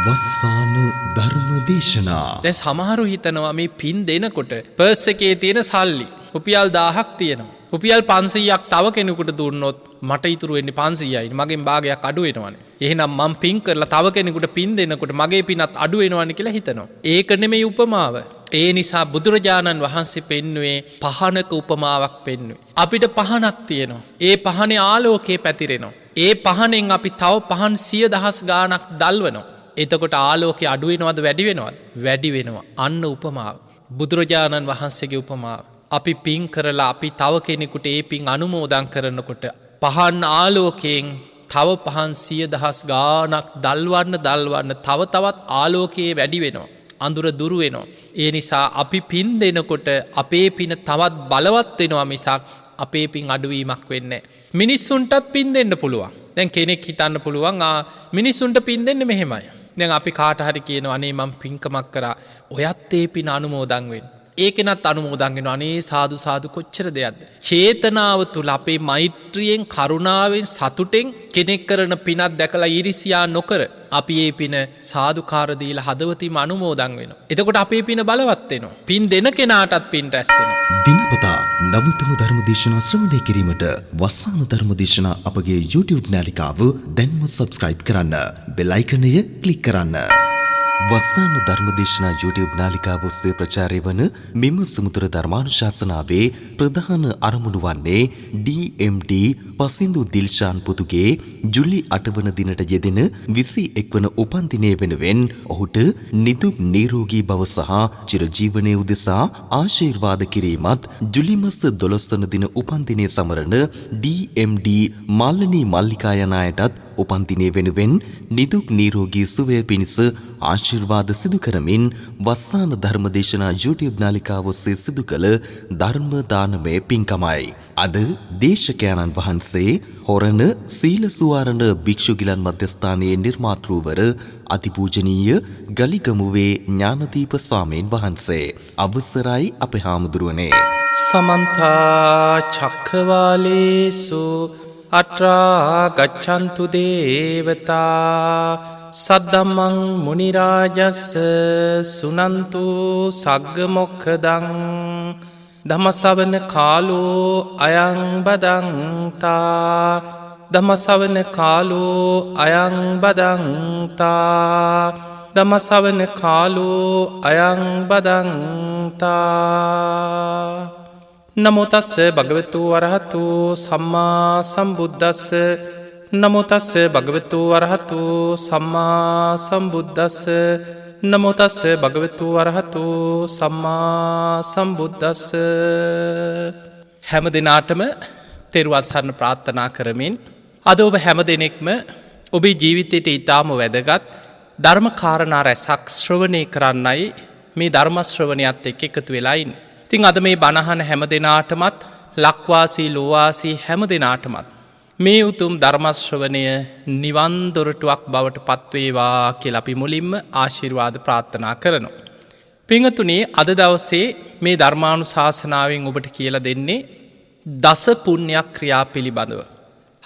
වස්සාන ධර්ම දේශනා. දැන් සමහරු හිතනවා මේ පින් දෙනකොට පර්ස් එකේ තියෙන සල්ලි රුපියල් 1000ක් තියෙනවා. රුපියල් 500ක් තව කෙනෙකුට දුන්නොත් මට ඉතුරු වෙන්නේ 500යි. මගෙන් භාගයක් අඩු වෙනවනේ. එහෙනම් මම පින් කරලා තව කෙනෙකුට පින් දෙනකොට මගේ පිනත් අඩු වෙනවනේ කියලා හිතනවා. ඒක නෙමෙයි උපමාව. ඒ නිසා බුදුරජාණන් වහන්සේ පෙන්වුවේ පහනක උපමාවක් පෙන්වුවේ. අපිට පහනක් තියෙනවා. ඒ පහනේ ආලෝකය පැතිරෙනවා. ඒ පහනෙන් අපි තව පහන් 100,000 ගාණක් දල්වනවා. එතකොට ආලෝකය අඩු වෙනවද වැඩි වෙනවද? වැඩි වෙනවා. අන්න උපමාව. බුදුරජාණන් වහන්සේගේ උපමාව. අපි පින් කරලා අපි තව කෙනෙකුට ඒ පින් අනුමෝදන් කරනකොට පහන් ආලෝකයෙන් තව පහන් 100,000 ගාණක් දල්වන්න තව තවත් ආලෝකයේ වැඩි වෙනවා. අඳුර දුරු වෙනවා. ඒ නිසා අපි පින් දෙනකොට අපේ පින තවත් බලවත් වෙනවා මිසක් අපේ පින් අඩුවීමක් වෙන්නේ නැහැ. මිනිස්සුන්ටත් පින් දෙන්න පුළුවන්. දැන් කෙනෙක් හිතන්න පුළුවන් මිනිස්සුන්ට පින් දෙන්න මෙහෙමයි. දැන් අපි කාට හරි කියනවා අනේ මම පින්කමක් කරා ඔයත් ඒ පින අනුමෝදන් වෙන්න. ඒකෙනත් අනුමෝදන් වෙනවා. අනේ සාදු සාදු කොච්චර දෙයක්ද. චේතනාව තුල අපේ මෛත්‍රියෙන් කරුණාවෙන් සතුටෙන් කෙනෙක් කරන පිනක් දැකලා ඊර්ෂ්‍යා නොකර අපි ඒ පින සාදුකාර දීලා හදවතින්ම අනුමෝදන් වෙනවා. එතකොට අපේ පින බලවත් වෙනවා. පින් දෙන කෙනාටත් පින් රැස් වෙනවා. දිනපතා නවතම ධර්ම දේශනා ශ්‍රවණය කිරීමට වස්සාන ධර්ම දේශනා අපගේ YouTube නාලිකාව දැන්ම subscribe කරන්න. බෙල් අයිකනය ක්ලික් කරන්න. වස්සාන ධර්මදේශනා YouTube නාලිකාව ඔස්සේ ප්‍රචාරය වන මෙම සුමුදුර ධර්මානුශාසනාවේ ප්‍රධාන අරමුණු වන්නේ DMD පසින්දු දිල්ෂාන් පුතුගේ ජුලි 8 වන දිනට යෙදෙන 21 වන උපන්දිනය වෙනුවෙන් ඔහුට නිදුක් නිරෝගී බව සහ චිරජීවනයේ උදෙසා ආශිර්වාද කිරීමත් ජුලි මාස 12 වන දින උපන්දිනය සමරන DMD මාලනී මල්ලිකා යන අයටත් උපන්දිනය වෙනුවෙන් නිදුක් නිරෝගී සුවය පිණිස ආශිර්වාද සිදු කරමින් වස්සාන ධර්මදේශනා YouTube නාලිකාව ඔස්සේ සිදු කළ ධර්ම දානමය පින්කමයි. අද දේශකයන්න් වහන්සේ හොරණ සීල සුවාරණ භික්ෂු ගිලන් මධ්‍යස්ථානයේ නිර්මාතෘවර අතිපූජනීය ගලිගමුවේ ඥානදීප ස්වාමීන් වහන්සේ. අවසරයි අපේ හාමුදුරුවනේ. සමන්ත චක්කවාලේසු අත්‍රා ගච්ඡන්තු දේවතා සද්දම්මං මුනි රාජස්ස සුනන්තු සග්ග මොක්ඛදං ධම්මසවන කාලෝ අයං බදන්තා ධම්මසවන කාලෝ අයං බදන්තා ධම්මසවන කාලෝ අයං බදන්තා. නමෝ තස්ස භගවතු වරහතු සම්මා සම්බුද්දස්ස නමෝ තස්ස භගවතු වරහතු සම්මා සම්බුද්දස්ස නමෝ තස්ස භගවතු වරහතු සම්මා සම්බුද්දස්ස. හැම දිනාටම තෙරුවන් සරණ ප්‍රාර්ථනා කරමින් අද ඔබ හැම දෙනෙක්ම ඔබේ ජීවිතයට ඊටාම වැදගත් ධර්ම කාරණා රැසක් ශ්‍රවණය කරන්නයි මේ ධර්ම ශ්‍රවණයත් එක්ක එකතු වෙලා ඉන්නේ. ඉතින් අද මේ බණහන හැම දෙනාටමත් ලක්වාසී ලෝවාසී හැම දෙනාටමත් මේ උතුම් ධර්ම ශ්‍රවණය නිවන් දොරටුවක් බවට පත්වේවා කියලා අපි මුලින්ම ආශිර්වාද ප්‍රාර්ථනා කරනවා. පින්වතුනි අද දවසේ මේ ධර්මානුශාසනාවෙන් ඔබට කියලා දෙන්නේ දස පුණ්‍ය ක්‍රියා පිළිබඳව.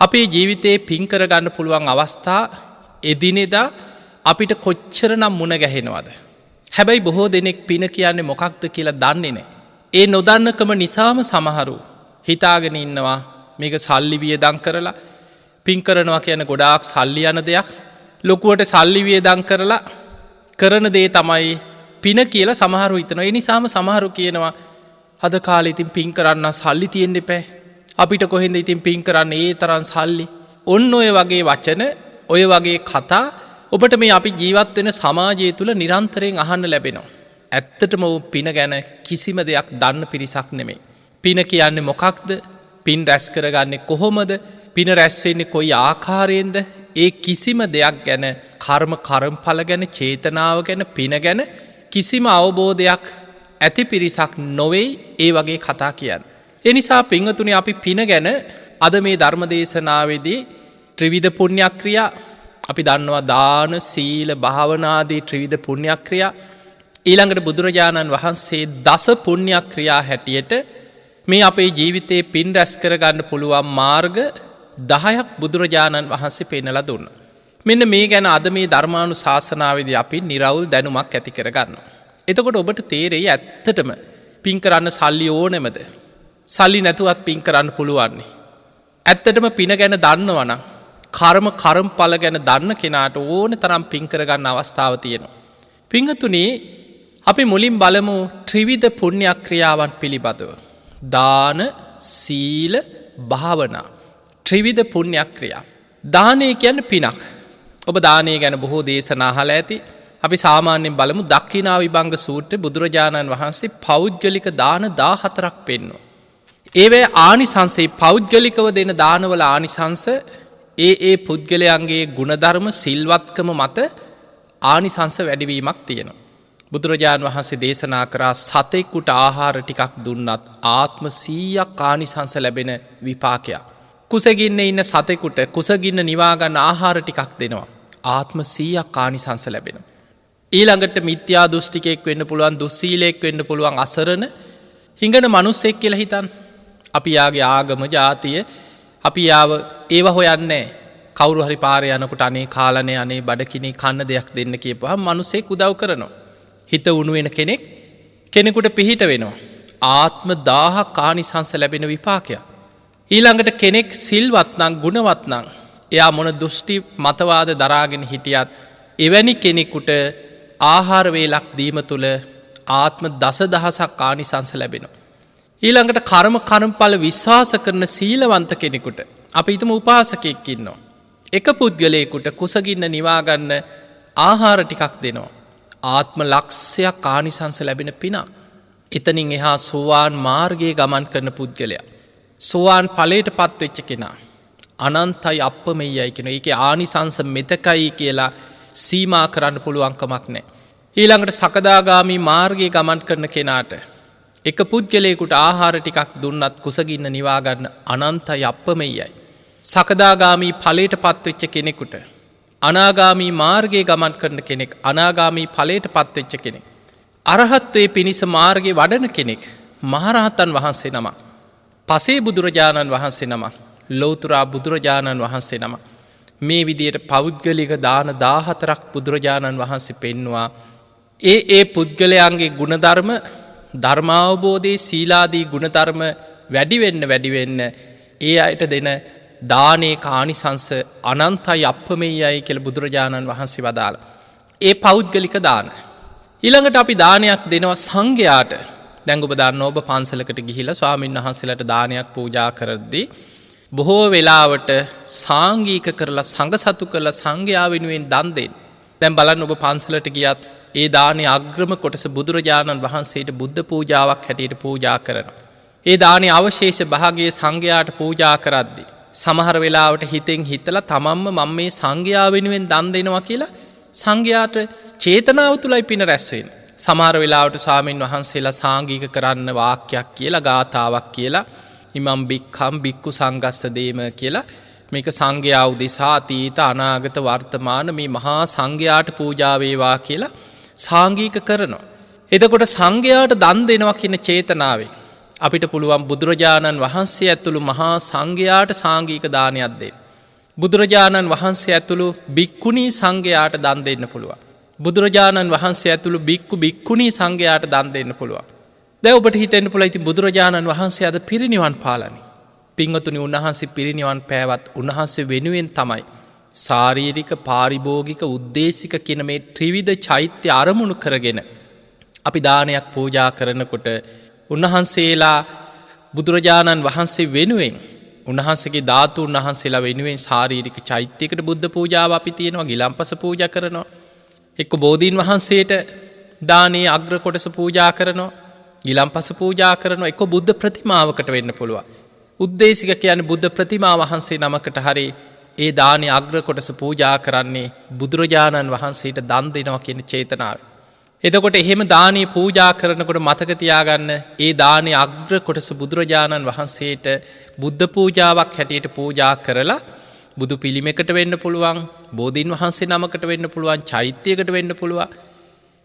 අපේ ජීවිතේ පින් කරගන්න පුළුවන් අවස්ථා එදිනෙදා අපිට කොච්චරනම් මුණ ගැහෙනවද? හැබැයි බොහෝ දෙනෙක් පින කියන්නේ මොකක්ද කියලා දන්නේ නැහැ. ඒ නොදන්නකම නිසාම සමහරු හිතාගෙන ඉන්නවා මේක සල්ලි වියදම් කරලා පින් කරනවා කියන ගොඩාක් සල්ලි යන දෙයක්. ලොකුවට සල්ලි වියදම් කරලා කරන දේ තමයි පින කියලා සමහරු හිතනවා. ඒ නිසාම සමහරු කියනවා අද කාලේ ඉතින් පින් කරන්න සල්ලි තියෙන්න එපා. අපිට කොහෙන්ද ඉතින් පින් කරන්න ඒ තරම් සල්ලි. ඔන්න ඔය වගේ වචන ඔය වගේ කතා ඔබට මේ අපි ජීවත් වෙන සමාජය තුළ නිරන්තරයෙන් අහන්න ලැබෙනවා. ඇත්තටම පින ගැන කිසිම දෙයක් දන්න පිරිසක් නෙමෙයි. පින කියන්නේ මොකක්ද? පින් රැස් කරගන්නේ කොහොමද? පින රැස් වෙන්නේ කොයි ආකාරයෙන්ද? ඒ කිසිම දෙයක් ගැන කර්මඵල ගැන චේතනාව ගැන පින ගැන කිසිම අවබෝධයක් ඇති පිරිසක් නොවේ ඒ වගේ කතා කියන්නේ. ඒ නිසා පින්වතුනි අපි පින ගැන අද මේ ධර්ම දේශනාවේදී ත්‍රිවිධ පුණ්‍ය ක්‍රියා අපි දන්නවා දාන සීල භාවනාදී ත්‍රිවිධ පුණ්‍ය ක්‍රියා ඊළඟට බුදුරජාණන් වහන්සේ දස පුණ්‍ය ක්‍රියා හැටියට මේ අපේ ජීවිතේ පින් රැස් කරගන්න පුළුවන් මාර්ග 10ක් බුදුරජාණන් වහන්සේ පෙන්නලා දුන්නා. මෙන්න මේ ගැන අද මේ ධර්මානු ශාසනාවේදී අපි නිරවුල් දැනුමක් ඇති කරගන්න. එතකොට ඔබට තේරෙයි ඇත්තටම පින් කරන්න සල්ලි ඕනෙමද. සල්ලි නැතුවත් පින් කරන්න පුළුවන්නේ. ඇත්තටම පින ගැන දන්නවනම් කර්මඵල ගැන දන්න කෙනාට ඕන තරම් පින් කරගන්න අවස්ථාව තියෙනවා. පිංහතුනේ අපි මුලින් බලමු ත්‍රිවිධ පුණ්‍යක්‍රියාවන් පිළිබඳව. දාන, සීල, භාවනා. ත්‍රිවිධ පුණ්‍යක්‍රියා. දානය කියන්නේ පිනක්. ඔබ දානය ගැන බොහෝ දේශනා අහලා ඇති. අපි සාමාන්‍යයෙන් බලමු දක්ඛිනා විභංග සූත්‍රයේ බුදුරජාණන් වහන්සේ පෞද්ගලික දාන 14ක් පෙන්වනවා. ඒවේ ආනිසංසයි පෞද්ගලිකව දෙන දානවල ආනිසංස ඒ පුද්ගලයන්ගේ ගුණධර්ම සිල්වත්කම මත ආනිසංස වැඩිවීමක් තියෙනවා. බුදුරජාණන් වහන්සේ දේශනා කරා සතෙකුට ආහාර ටිකක් දුන්නත් ආත්ම 100ක් ආනිසංස ලැබෙන විපාකයක්. කුසගින්න ඉන්න සතෙකුට කුසගින්න නිවාගන්න ආහාර ටිකක් දෙනවා. ආත්ම 100ක් ආනිසංස ලැබෙනවා. ඊළඟට මිත්‍යා දෘෂ්ටිකයෙක් වෙන්න පුළුවන්, දුස්සීලයෙක් වෙන්න පුළුවන්, අසරණ හිඟන මිනිස්සෙක් කියලා හිතන්න. අපි යාගේ ආගම ජාතිය අපි යාව ඒව හොයන්නේ. කවුරු හරි පාරේ යනකොට අනේ කාලනේ අනේ බඩකිනේ කන්න දෙයක් දෙන්න කියපුවාම මිනිස්සෙක් උදව් කරනවා. හිත උණු වෙන කෙනෙකුට පිහිට වෙනවා. ආත්ම 1000ක් ආනිසංස ලැබෙන විපාකයක්. ඊළඟට කෙනෙක් සිල්වත් නම් ගුණවත් නම් එයා මොන දෘෂ්ටි මතවාද දරාගෙන හිටියත් එවැනි කෙනෙකුට ආහාර වේලක් දීම තුළ ආත්ම 10000ක් ආනිසංස ලැබෙනවා. ඊළඟට කර්මඵල විශ්වාස කරන සීලවන්ත කෙනෙකුට අපි හිතමු උපාසකයෙක් ඉන්නවා. එක පුද්ගලයෙකුට කුසගින්න නිවා ගන්න ආහාර ටිකක් දෙනවා. ආත්ම ලක්ෂයක් ආනිසංස ලැබෙන පිනක්. එතනින් එහා සෝවාන් මාර්ගයේ ගමන් කරන පුද්ගලයා සෝවාන් ඵලයට පත්වෙච්ච කෙනා අනන්තයි අප්පමෙයයි කියන ඒකේ ආනිසංස මෙතකයි කියලා සීමා කරන්න පුළුවන් කමක් නැහැ. ඊළඟට සකදාගාමි මාර්ගයේ ගමන් කරන කෙනාට එක පුද්ගලයෙකුට ආහාර ටිකක් දුන්නත් කුසගින්න නිවා ගන්න අනන්තයි අප්පමෙයයි. සකදාගාමි ඵලයට පත්වෙච්ච කෙනෙකුට අනාගාමී මාර්ගයේ ගමන් කරන කෙනෙක් අනාගාමී ඵලයට පත්වෙච්ච කෙනෙක් අරහත්වයේ පිණිස මාර්ගයේ වඩන කෙනෙක් මහරහතන් වහන්සේ නමක්. පසේ බුදුරජාණන් වහන්සේ නමක්. ලෞතුරා බුදුරජාණන් වහන්සේ නම. මේ විදියට පෞද්ගලික දාන 14ක් බුදුරජාණන් වහන්සේ පෙන්නවා. ඒ පුද්ගලයන්ගේ ගුණධර්ම ධර්මාවබෝධයේ සීලාදී ගුණධර්ම වැඩිවෙන්න ඒ අයට දෙන දානේ කානිසංස අනන්තයි අප්පමෙයයි කියලා බුදුරජාණන් වහන්සේ වදාළා. ඒ පෞද්ගලික දාන. ඊළඟට අපි දානයක් දෙනවා සංඝයාට. දැන් ඔබ දන්නවා ඔබ පන්සලකට ගිහිලා ස්වාමීන් වහන්සේලාට දානයක් පූජා කරද්දී බොහෝ වෙලාවට සාංගික කරලා සංඝ සතු කරලා සංඝයා වෙනුවෙන් දන් දෙන්න. දැන් බලන්න ඔබ පන්සලට ගියත් ඒ දානේ අග්‍රම කොටස බුදුරජාණන් වහන්සේට බුද්ධ පූජාවක් හැටියට පූජා කරනවා. ඒ දානේ අවශේෂ භාගයේ සංඝයාට පූජා කරද්දී සමහර වෙලාවට හිතෙන් හිතලා තමන්ම මම මේ සංඝයා වෙනුවෙන් දන් දෙනවා කියලා සංඝයාට චේතනාව තුලයි පින රැස් වෙන්නේ. සමහර වෙලාවට ස්වාමින් වහන්සේලා සාංගික කරන්න වාක්‍යයක් කියලා ගාථාවක් කියලා ඉමම් බික්ඛම් බික්කු සංගස්ස දේම කියලා මේක සංඝයා උදෙසා අතීත අනාගත වර්තමාන මේ මහා සංඝයාට පූජා වේවා කියලා සාංගික කරනවා. එතකොට සංඝයාට දන් දෙනවා කියන චේතනාවෙන් අපිට පුළුවන් බුදුරජාණන් වහන්සේ ඇතුළු මහා සංඝයාට සාංගික දානයක් දෙන්න. බුදුරජාණන් වහන්සේ ඇතුළු බික්කුණී සංඝයාට දන් දෙන්න පුළුවන්. බුදුරජාණන් වහන්සේ ඇතුළු බික්කු බික්කුණී සංඝයාට දන් දෙන්න පුළුවන්. දැන් ඔබට හිතෙන්න පුළුවන් ඉතින් බුදුරජාණන් වහන්සේ අද පිරිනිවන් පාලානේ. පින්වතුනි උන්වහන්සේ පිරිනිවන් පෑවත් උන්වහන්සේ වෙනුවෙන් තමයි ශාරීරික පාරිභෝගික උද්දේශික කියන මේ ත්‍රිවිධ චෛත්‍ය අරමුණු කරගෙන අපි දානයක් පූජා කරනකොට උන්වහන්සේලා බුදුරජාණන් වහන්සේ වෙනුවෙන් උන්වහන්සේගේ ධාතුන් වහන්සේලා වෙනුවෙන් ශාරීරික චෛත්‍යයකට බුද්ධ පූජාව අපි තියෙනවා ගිලම්පස පූජා කරනවා. එක්ක බෝධීන් වහන්සේට දානේ අග්‍ර කොටස පූජා කරනවා. ගිලම්පස පූජා කරනවා. එක්ක බුද්ධ ප්‍රතිමාවකට වෙන්න පුළුවන්. උද්දේශික කියන්නේ බුද්ධ ප්‍රතිමා වහන්සේ නමකට හරි ඒ දානේ අග්‍ර කොටස පූජා කරන්නේ බුදුරජාණන් වහන්සේට දන් දෙනවා කියන චේතනාව. එතකොට එහෙම දානේ පූජා කරනකොට මතක තියාගන්න ඒ දානේ අග්‍ර කොටස බුදුරජාණන් වහන්සේට බුද්ධ පූජාවක් හැටියට පූජා කරලා බුදු පිළිමයකට වෙන්න පුළුවන්, බෝධීන් වහන්සේ නමකට වෙන්න පුළුවන්, චෛත්‍යයකට වෙන්න පුළුවන්.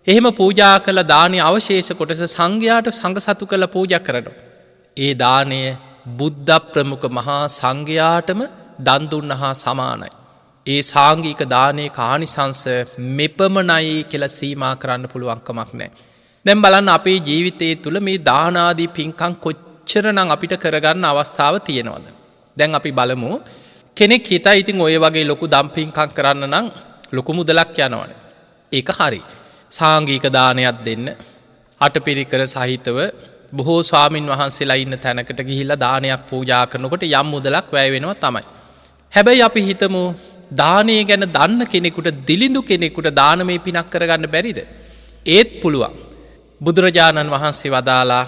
එහෙම පූජා කළ දානේ අවශේෂ කොටස සංඝයාට සංඝ සතු කරලා පූජා කරනවා. ඒ දාණය බුද්ධ ප්‍රමුඛ මහා සංඝයාටම දන් දුන්නා හා සමානයි. ඒ සාංගික දානයේ කානිසංස මෙපමණයි කියලා සීමා කරන්න පුළුවන්කමක් නැහැ. දැන් බලන්න අපේ ජීවිතයේ තුල මේ දාන ආදී පින්කම් කොච්චරනම් අපිට කරගන්න අවස්ථාව තියෙනවද? දැන් අපි බලමු කෙනෙක් හිතා ඉතින් ඔය වගේ ලොකු දම් පින්කම් කරන්න නම් ලොකු මුදලක් යනවනේ. ඒක හරි. සාංගික දානයක් දෙන්න අටපිරිකර සහිතව බොහෝ ස්වාමින් වහන්සේලා ඉන්න තැනකට ගිහිල්ලා දානයක් පූජා කරනකොට යම් මුදලක් වැය වෙනවා තමයි. හැබැයි අපි හිතමු දානය ගැන දන්න කෙනෙකුට දිලිඳු කෙනෙකුට දානමය පිනක් කරගන්න බැරිද? ඒත් පුළුවන්. බුදුරජාණන් වහන්සේ වදාලා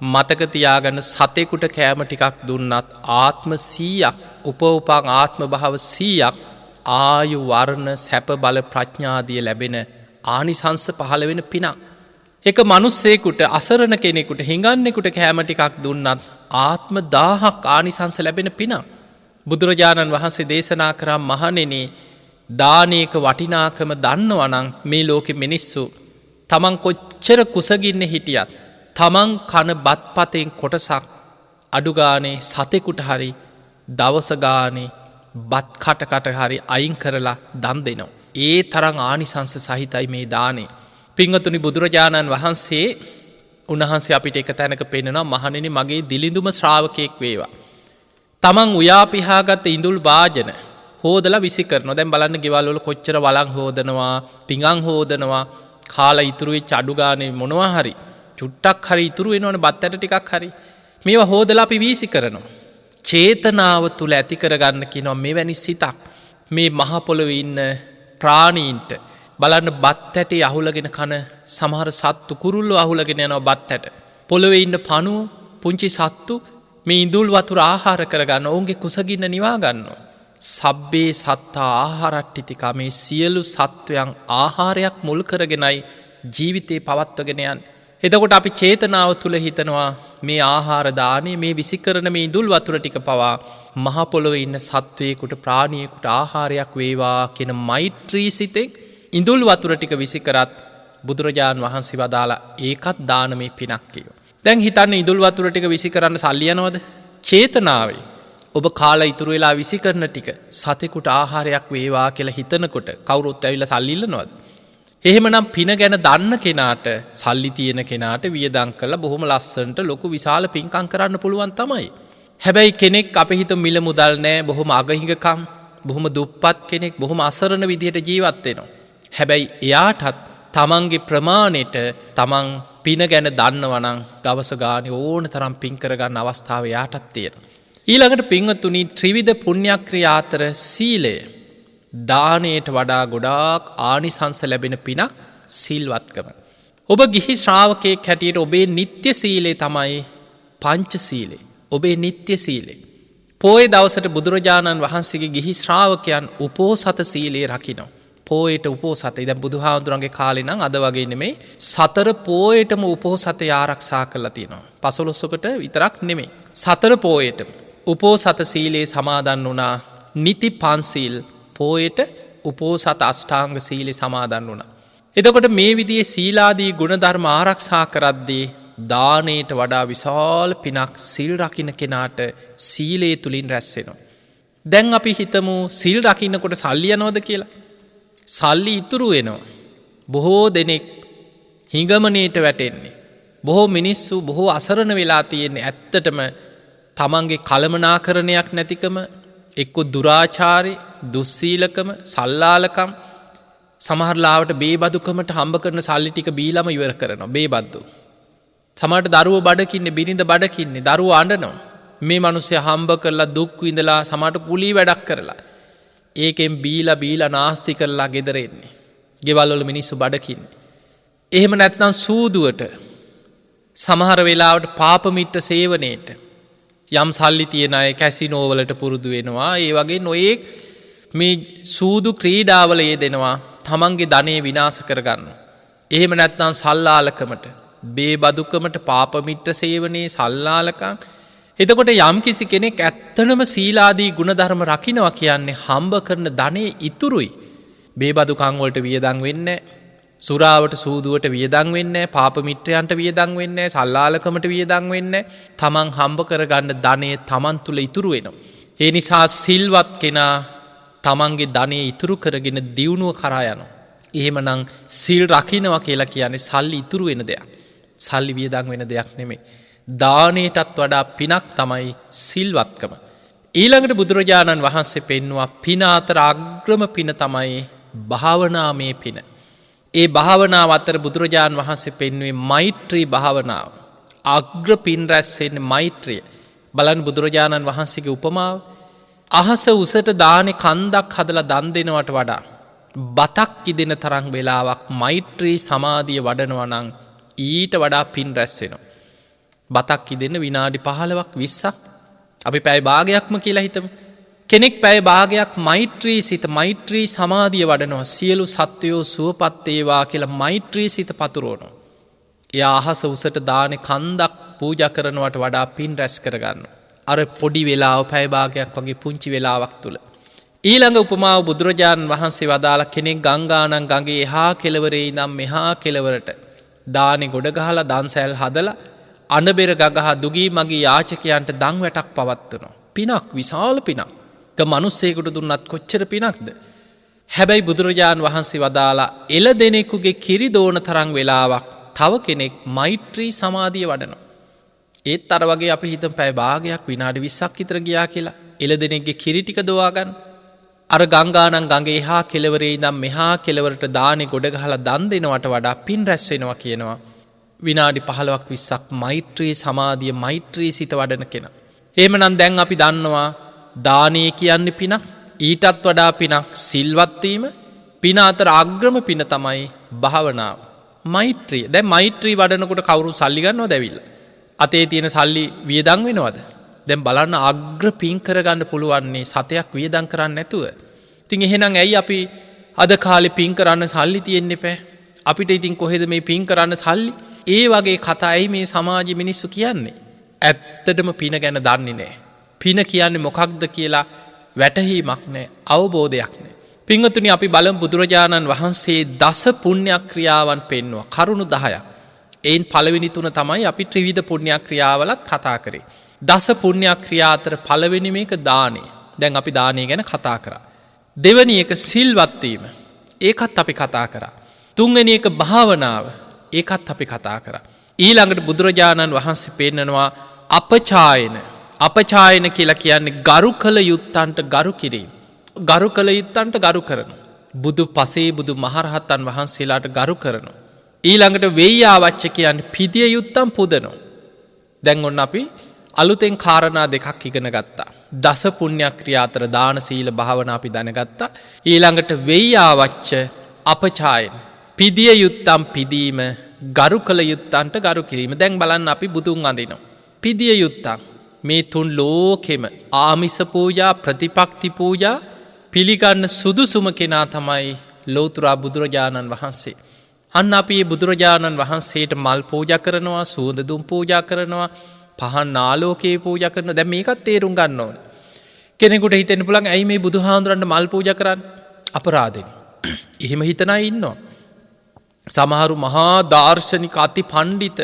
මතක තියාගන්න සතෙකුට කෑම ටිකක් දුන්නත් ආත්ම 100ක් උපෝපං ආත්ම භාව 100ක් ආයු වර්ණ සැප බල ප්‍රඥාදිය ලැබෙන ආනිසංස පහළ වෙන පිනක්. එක මනුස්සයෙකුට අසරණ කෙනෙකුට හිඟන්නෙකුට කෑම ටිකක් දුන්නත් ආත්ම 1000ක් ආනිසංස ලැබෙන පිනක්. බුදුරජාණන් වහන්සේ දේශනා කරා මහණෙනි දානයක වටිනාකම දන්නවනම් මේ ලෝකෙ මිනිස්සු තමන් කොච්චර කුසගින්න හිටියත් තමන් කන බත්පතෙන් කොටසක් අඩුගානේ සතෙකුට හරි දවස ගානේ බත් කටකට හරි අයින් කරලා දන් දෙනවා. ඒ තරම් ආනිසංස සහිතයි මේ දානේ. පින්වතුනි බුදුරජාණන් වහන්සේ උන්වහන්සේ අපිට එක තැනක පෙන්නනවා මහණෙනි මගේ දිලිඳුම ශ්‍රාවකයෙක් වේවා. තමන් උයාපිහාගත් ඉඳුල් වාජන හෝදලා විසි කරනවා. දැන් බලන්න ගෙවල් වල කොච්චර වලං හෝදනවා, පිඟන් හෝදනවා, කාලා ඉතුරු වෙච්ච අඩු ගානේ මොනවා හරි චුට්ටක් හරි ඉතුරු වෙනවනේ බත් ඇට ටිකක් හරි. මේවා හෝදලා අපි වීසි කරනවා. චේතනාව තුල ඇති කරගන්න කියනවා මෙවැනි සිතක් මේ මහ පොළොවේ ඉන්න ප්‍රාණීන්ට බලන්න බත් ඇටේ අහුලගෙන කන සමහර සත්තු කුරුල්ලෝ අහුලගෙන යනවා බත් ඇට. පොළොවේ ඉන්න පණුව පුංචි සත්තු මේ ඉඳුල් වතුර ආහාර කරගන්න ඔවුන්ගේ කුසගින්න නිවා ගන්නවා. සබ්බේ සත්තා ආහාරට්ටිතිකා මේ සියලු සත්වයන් ආහාරයක් මුල් කරගෙනයි ජීවිතේ පවත්වගෙන යන්නේ. එතකොට අපි චේතනාව තුල හිතනවා මේ ආහාර දානේ මේ විසි කරන මේ ඉඳුල් වතුර ටික පවා මහ පොළොවේ ඉන්න සත්වයකට ප්‍රාණියෙකුට ආහාරයක් වේවා කියන මෛත්‍රී සිතෙන් ඉඳුල් වතුර ටික විසි කරත් බුදුරජාන් වහන්සේ වදාලා ඒකත් දානමය පිනක් කියනවා. දැන් හිතන්න ඉඳුල් වතුර ටික විසි කරන්න සල්ලි යනවද? චේතනාවේ ඔබ කාලා ඉතුරු වෙලා විසි කරන ටික සතෙකුට ආහාරයක් වේවා කියලා හිතනකොට කවුරුත් ඇවිල්ලා සල්ලි ඉල්ලනවද? එහෙමනම් පින ගැන දන්න කෙනාට සල්ලි තියෙන කෙනාට වියදම් කරලා බොහොම ලස්සනට ලොකු විශාල පින්කම් කරන්න පුළුවන් තමයි. හැබැයි කෙනෙක් අපේ හිත මිල මුදල් නැහැ, බොහොම අගහිඟකම්, බොහොම දුප්පත් කෙනෙක්, බොහොම අසරණ විදිහට ජීවත් වෙනවා. හැබැයි එයාටත් තමන්ගේ ප්‍රමාණයට තමන් පින ගැන දන්නවනම් දවස ගානේ ඕන තරම් පින් කරගන්න අවස්ථාව එයාටත් තියෙනවා. ඊළඟට පින්වතුනි ත්‍රිවිධ පුණ්‍යක්‍රියා අතර සීලය දානයට වඩා ගොඩාක් ආනිසංස ලැබෙන පිනක් සිල්වත්කම. ඔබ ගිහි ශ්‍රාවකයෙක් හැටියට ඔබේ නිත්‍ය සීලය තමයි පංච සීලය. ඔබේ නිත්‍ය සීලය. පොය දවසට බුදුරජාණන් වහන්සේගේ ගිහි ශ්‍රාවකයන් උපෝසත සීලය රකිනවා. පෝයට උපෝසතයි. දැන් බුදුහාමුදුරන්ගේ කාලේ නම් අද වගේ නෙමෙයි. සතර පෝයටම උපෝසතය ආරක්ෂා කරලා තියෙනවා. පසළොස්වකට විතරක් නෙමෙයි. සතර පෝයටම උපෝසත සීලේ සමාදන් වුණා. නිති පන්සීල් පෝයට උපෝසත අෂ්ටාංග සීලේ සමාදන් වුණා. එතකොට මේ විදිහේ සීලාදී ගුණධර්ම ආරක්ෂා කරද්දී දානයට වඩා විශාල පිනක් සිල් රකින්න කෙනාට සීලේ තුලින් රැස් වෙනවා. දැන් අපි හිතමු සිල් රකින්නකොට සල්ලි යනවද කියලා. සල්ලි ඉතුරු වෙනවා. බොහෝ දෙනෙක් හිඟමනේට වැටෙන්නේ. බොහෝ මිනිස්සු බොහෝ අසරණ වෙලා තියෙන්නේ ඇත්තටම තමන්ගේ කලමනාකරණයක් නැතිකම, එක්ක දුරාචාරය, දුස්සීලකම, සල්ලාලකම්, සමහරලාවට බේබදුකමට හම්බ කරන සල්ලි ටික බීලම ඉවර කරනවා. බේබද්දු. සමහරට දරුවෝ බඩකින්නේ, බිරිඳ බඩකින්නේ, දරුවෝ අඬනවා. මේ මිනිස්සයා හම්බ කරලා දුක් විඳලා සමහරට කුලී වැඩක් කරලා ඒකෙන් බීලා නාස්ති කරලා ගෙදර එන්නේ. ගෙවල් වල මිනිස්සු බඩකින්නේ. එහෙම නැත්නම් සූදුවට සමහර වෙලාවට පාප මිත්‍ර සේවනයේට යම් සල්ලි තියන අය කැසිනෝ වලට පුරුදු වෙනවා. ඒ වගේ නොයෙක් මේ සූදු ක්‍රීඩාවල යෙදෙනවා තමන්ගේ ධනෙ විනාශ කරගන්න. එහෙම නැත්නම් සල්ලාලකමට, බේබදුකමට, පාප මිත්‍ර සේවනයේ සල්ලාලකම්. එතකොට යම් කිසි කෙනෙක් ඇත්තනම සීලාදී ගුණධර්ම රකින්නවා කියන්නේ හම්බ කරන ධනෙ ඉතුරුයි. බේබදුකම් වලට වියදම් වෙන්නේ නැහැ. සුරාවට සූදුවට වියදම් වෙන්නේ නැහැ. පාප මිත්‍රයන්ට වියදම් වෙන්නේ නැහැ. සල්ලාලකමට වියදම් වෙන්නේ නැහැ. තමන් හම්බ කරගන්න ධනෙ තමන් තුල ඉතුරු වෙනවා. ඒ නිසා සිල්වත් කෙනා තමන්ගේ ධනය ඉතුරු කරගෙන දියුණුව කරා යනවා. එහෙමනම් සිල් රකින්නවා කියලා කියන්නේ සල්ලි ඉතුරු වෙන දෙයක්. සල්ලි වියදම් වෙන දෙයක් නෙමෙයි. දානයටත් වඩා පිනක් තමයි සිල්වත්කම. ඊළඟට බුදුරජාණන් වහන්සේ පෙන්නවා පින අතර අග්‍රම පින තමයි භාවනාමය පින. ඒ භාවනාව අතර බුදුරජාණන් වහන්සේ පෙන්වුවේ මෛත්‍රී භාවනාව. අග්‍ර පින් රැස් වෙන්නේ මෛත්‍රිය. බලන්න බුදුරජාණන් වහන්සේගේ උපමාව. අහස උසට දානේ කන්දක් හදලා දන් දෙනවට වඩා බතක් කිදෙන තරම් වෙලාවක් මෛත්‍රී සමාධිය වඩනවා නම් ඊට වඩා පින් රැස් වෙනවා. බතක් කිදෙන්න විනාඩි 15ක් 20ක් අපි පැය භාගයක්ම කියලා හිතමු. කෙනෙක් පැය භාගයක් මෛත්‍රී සිත මෛත්‍රී සමාධිය වඩනවා. සියලු සත්වයෝ සුවපත් වේවා කියලා මෛත්‍රී සිත පතුරවනවා. එයා අහස උසට දානේ කන්දක් පූජා කරනවට වඩා පින් රැස් කරගන්නවා. අර පොඩි වෙලාව පැය භාගයක් වගේ පුංචි වෙලාවක් තුල. ඊළඟ උපමාව බුදුරජාණන් වහන්සේ වදාළ කෙනෙක් ගංගානම් ගඟේ එහා කෙළවරේ ඉඳන් මෙහා කෙළවරට දානේ ගොඩ ගහලා දන්සැල් හදලා අනබෙර ගගහා දුගී මගී යාචකයන්ට දන් වැටක් පවත්වනවා. පිනක් විශාල පිනක්. මනුස්සයෙකුට දුන්නත් කොච්චර පිනක්ද. හැබැයි බුදුරජාණන් වහන්සේ වදාලා එළ දෙනෙකුගේ කිරි දෝන තරම් වෙලාවක් තව කෙනෙක් මෛත්‍රී සමාධිය වඩනවා. ඒත් අර වගේ අපි හිතමු පැය භාගයක් විනාඩි 20ක් විතර ගියා කියලා. එළ දෙනෙක්ගේ කිරි ටික දොවා ගන්න. අර ගංගානම් ගඟේ එහා කෙළවරේ ඉඳන් මෙහා කෙළවරට දානේ ගොඩ ගහලා දන් දෙනවට වඩා පින් රැස් වෙනවා කියනවා. විනාඩි 15ක් 20ක් මෛත්‍රී සමාධිය මෛත්‍රී සිත වඩන කෙනා. එහෙමනම් දැන් අපි දන්නවා දානය කියන්නේ පිනක්. ඊටත් වඩා පිනක් සිල්වත් වීම. පින අතර අග්‍රම පින තමයි භාවනාව. මෛත්‍රිය. දැන් මෛත්‍රී වඩනකොට කවුරු සල්ලි ගන්නවද ඇවිල්ලා? අතේ තියෙන සල්ලි වියදම් වෙනවද? දැන් බලන්න අග්‍ර පින් කරගන්න පුළුවන්නේ සතයක් වියදම් කරන්නේ නැතුව. ඉතින් එහෙනම් ඇයි අපි අද කාලේ පින් කරන්න සල්ලි තියෙන්න එපා? අපිට ඉතින් කොහෙද මේ පින් කරන්න සල්ලි? ඒ වගේ කතායි මේ සමාජයේ මිනිස්සු කියන්නේ. ඇත්තටම පින ගැන දන්නේ නැහැ. පින කියන්නේ මොකක්ද කියලා වැටහීමක් නැහැ, අවබෝධයක් නැහැ. පින්වතුනි අපි බලමු බුදුරජාණන් වහන්සේ දස පුණ්‍ය ක්‍රියාවන් පෙන්වුවා. කරුණු 10ක්. එයින් පළවෙනි තුන තමයි අපි ත්‍රිවිධ පුණ්‍ය ක්‍රියාවලත් කතා කරේ. දස පුණ්‍ය ක්‍රියා අතර පළවෙනි මේක දානය. දැන් අපි දානය ගැන කතා කරා. දෙවෙනි එක සිල්වත් වීම. ඒකත් අපි කතා කරා. තුන්වෙනි එක භාවනාව. ඒකත් අපි කතා කරා. ඊළඟට බුදුරජාණන් වහන්සේ පෙන්නනවා අපචායන. අපචායන කියලා කියන්නේ ගරු කළ යුත්තන්ට ගරු කිරීම. ගරු කළ යුත්තන්ට ගරු කරනවා. බුදු පසේ බුදු මහරහතන් වහන්සේලාට ගරු කරනවා. ඊළඟට වෙయ్యාවච්ච කියන්නේ පිදිය යුත්තන් පුදනවා. දැන් ඔන්න අපි අලුතෙන් කාරණා දෙකක් ඉගෙන ගත්තා. දස පුණ්‍ය ක්‍රියා අතර දාන සීල භාවනා අපි දැනගත්තා. ඊළඟට වෙయ్యාවච්ච අපචායන. පිදිය යුත්තන් පිදීම, ගරු කළ යුත්තන්ට ගරු කිරීම. දැන් බලන්න අපි බුදුන් අඳිනවා. පිදිය යුත්තන් මේ තුන් ලෝකෙම ආමිස පූජා, ප්‍රතිපක්ති පූජා පිළිගන්න සුදුසුම කෙනා තමයි ලෞතර බුදුරජාණන් වහන්සේ. අන්න අපි මේ බුදුරජාණන් වහන්සේට මල් පූජා කරනවා, සුවඳ දුම් පූජා කරනවා, පහන් ආලෝකයේ පූජා කරනවා. දැන් මේකත් තේරුම් ගන්න ඕනේ. කෙනෙකුට හිතෙන්න පුළුවන් ඇයි මේ බුදුහාඳුරන්ට මල් පූජා කරන්නේ? අපරාධෙනි. එහෙම හිතන අය ඉන්නවා. සමහරු මහා දාර්ශනික අති පණ්ඩිත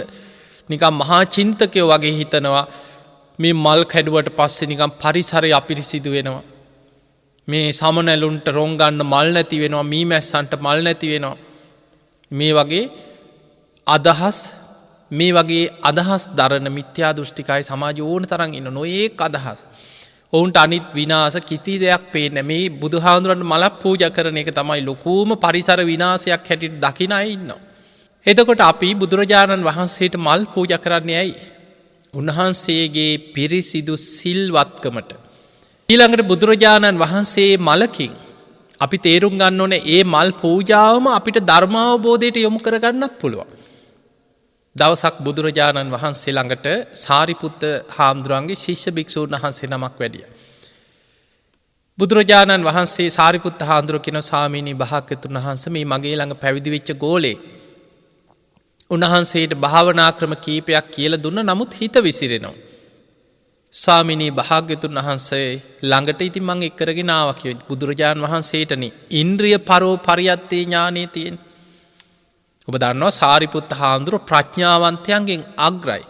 නිකම් මහා චින්තකයෝ වගේ හිතනවා මේ මල් කැඩුවට පස්සේ නිකම් පරිසරය අපිරිසිදු වෙනවා. මේ සමනැලුන්ට රොන් ගන්න මල් නැති වෙනවා, මීමැස්සන්ට මල් නැති වෙනවා. මේ වගේ අදහස් දරන මිත්‍යා දෘෂ්ටිකයි සමාජය ඕන තරම් ඉන්න නොඒක් අදහස්. ඔවුන්ට අනිත් විනාශ කිසි දෙයක් පේන්නේ නැහැ. මේ බුදුහාඳුරන්ට මලක් පූජා කරන එක තමයි ලොකුම පරිසර විනාශයක් හැටියට දකින අය ඉන්නවා. එතකොට අපි බුදුරජාණන් වහන්සේට මල් පූජා කරන්නේ ඇයි? උන්වහන්සේගේ පිරිසිදු සිල්වත්කමට. ඊළඟට බුදුරජාණන් වහන්සේ මලකින් අපි තේරුම් ගන්න ඕනේ ඒ මල් පූජාවම අපිට ධර්මාවබෝධයට යොමු කරගන්නත් පුළුවන්. දවසක් බුදුරජාණන් වහන්සේ ළඟට සාරිපුත්ත හාමුදුරන්ගේ ශිෂ්‍ය භික්ෂූන් වහන්සේ නමක් වැඩියා. බුදුරජාණන් වහන්සේ සාරිපුත්ත හාමුදුරුවෝ කියන ස්වාමීනි භාග්‍යවතුන් වහන්සේ මේ මගේ ළඟ පැවිදි වෙච්ච ගෝලෙක්. උන්වහන්සේට භාවනා ක්‍රම කීපයක් කියලා දුන්න, නමුත් හිත විසිරෙනවා. ස්වාමිනී භාග්‍යවතුන් වහන්සේ ළඟට ඉතින් මං එක්කරගෙන ආවා කිව්වා. බුදුරජාණන් වහන්සේටනේ ඉන්ද්‍රිය පරෝ පරියත්තේ ඥානෙ තියෙන. ඔබ දන්නවා සාරිපුත්ත හාමුදුරුවෝ ප්‍රඥාවන්තයන්ගෙන් අග්‍රයි.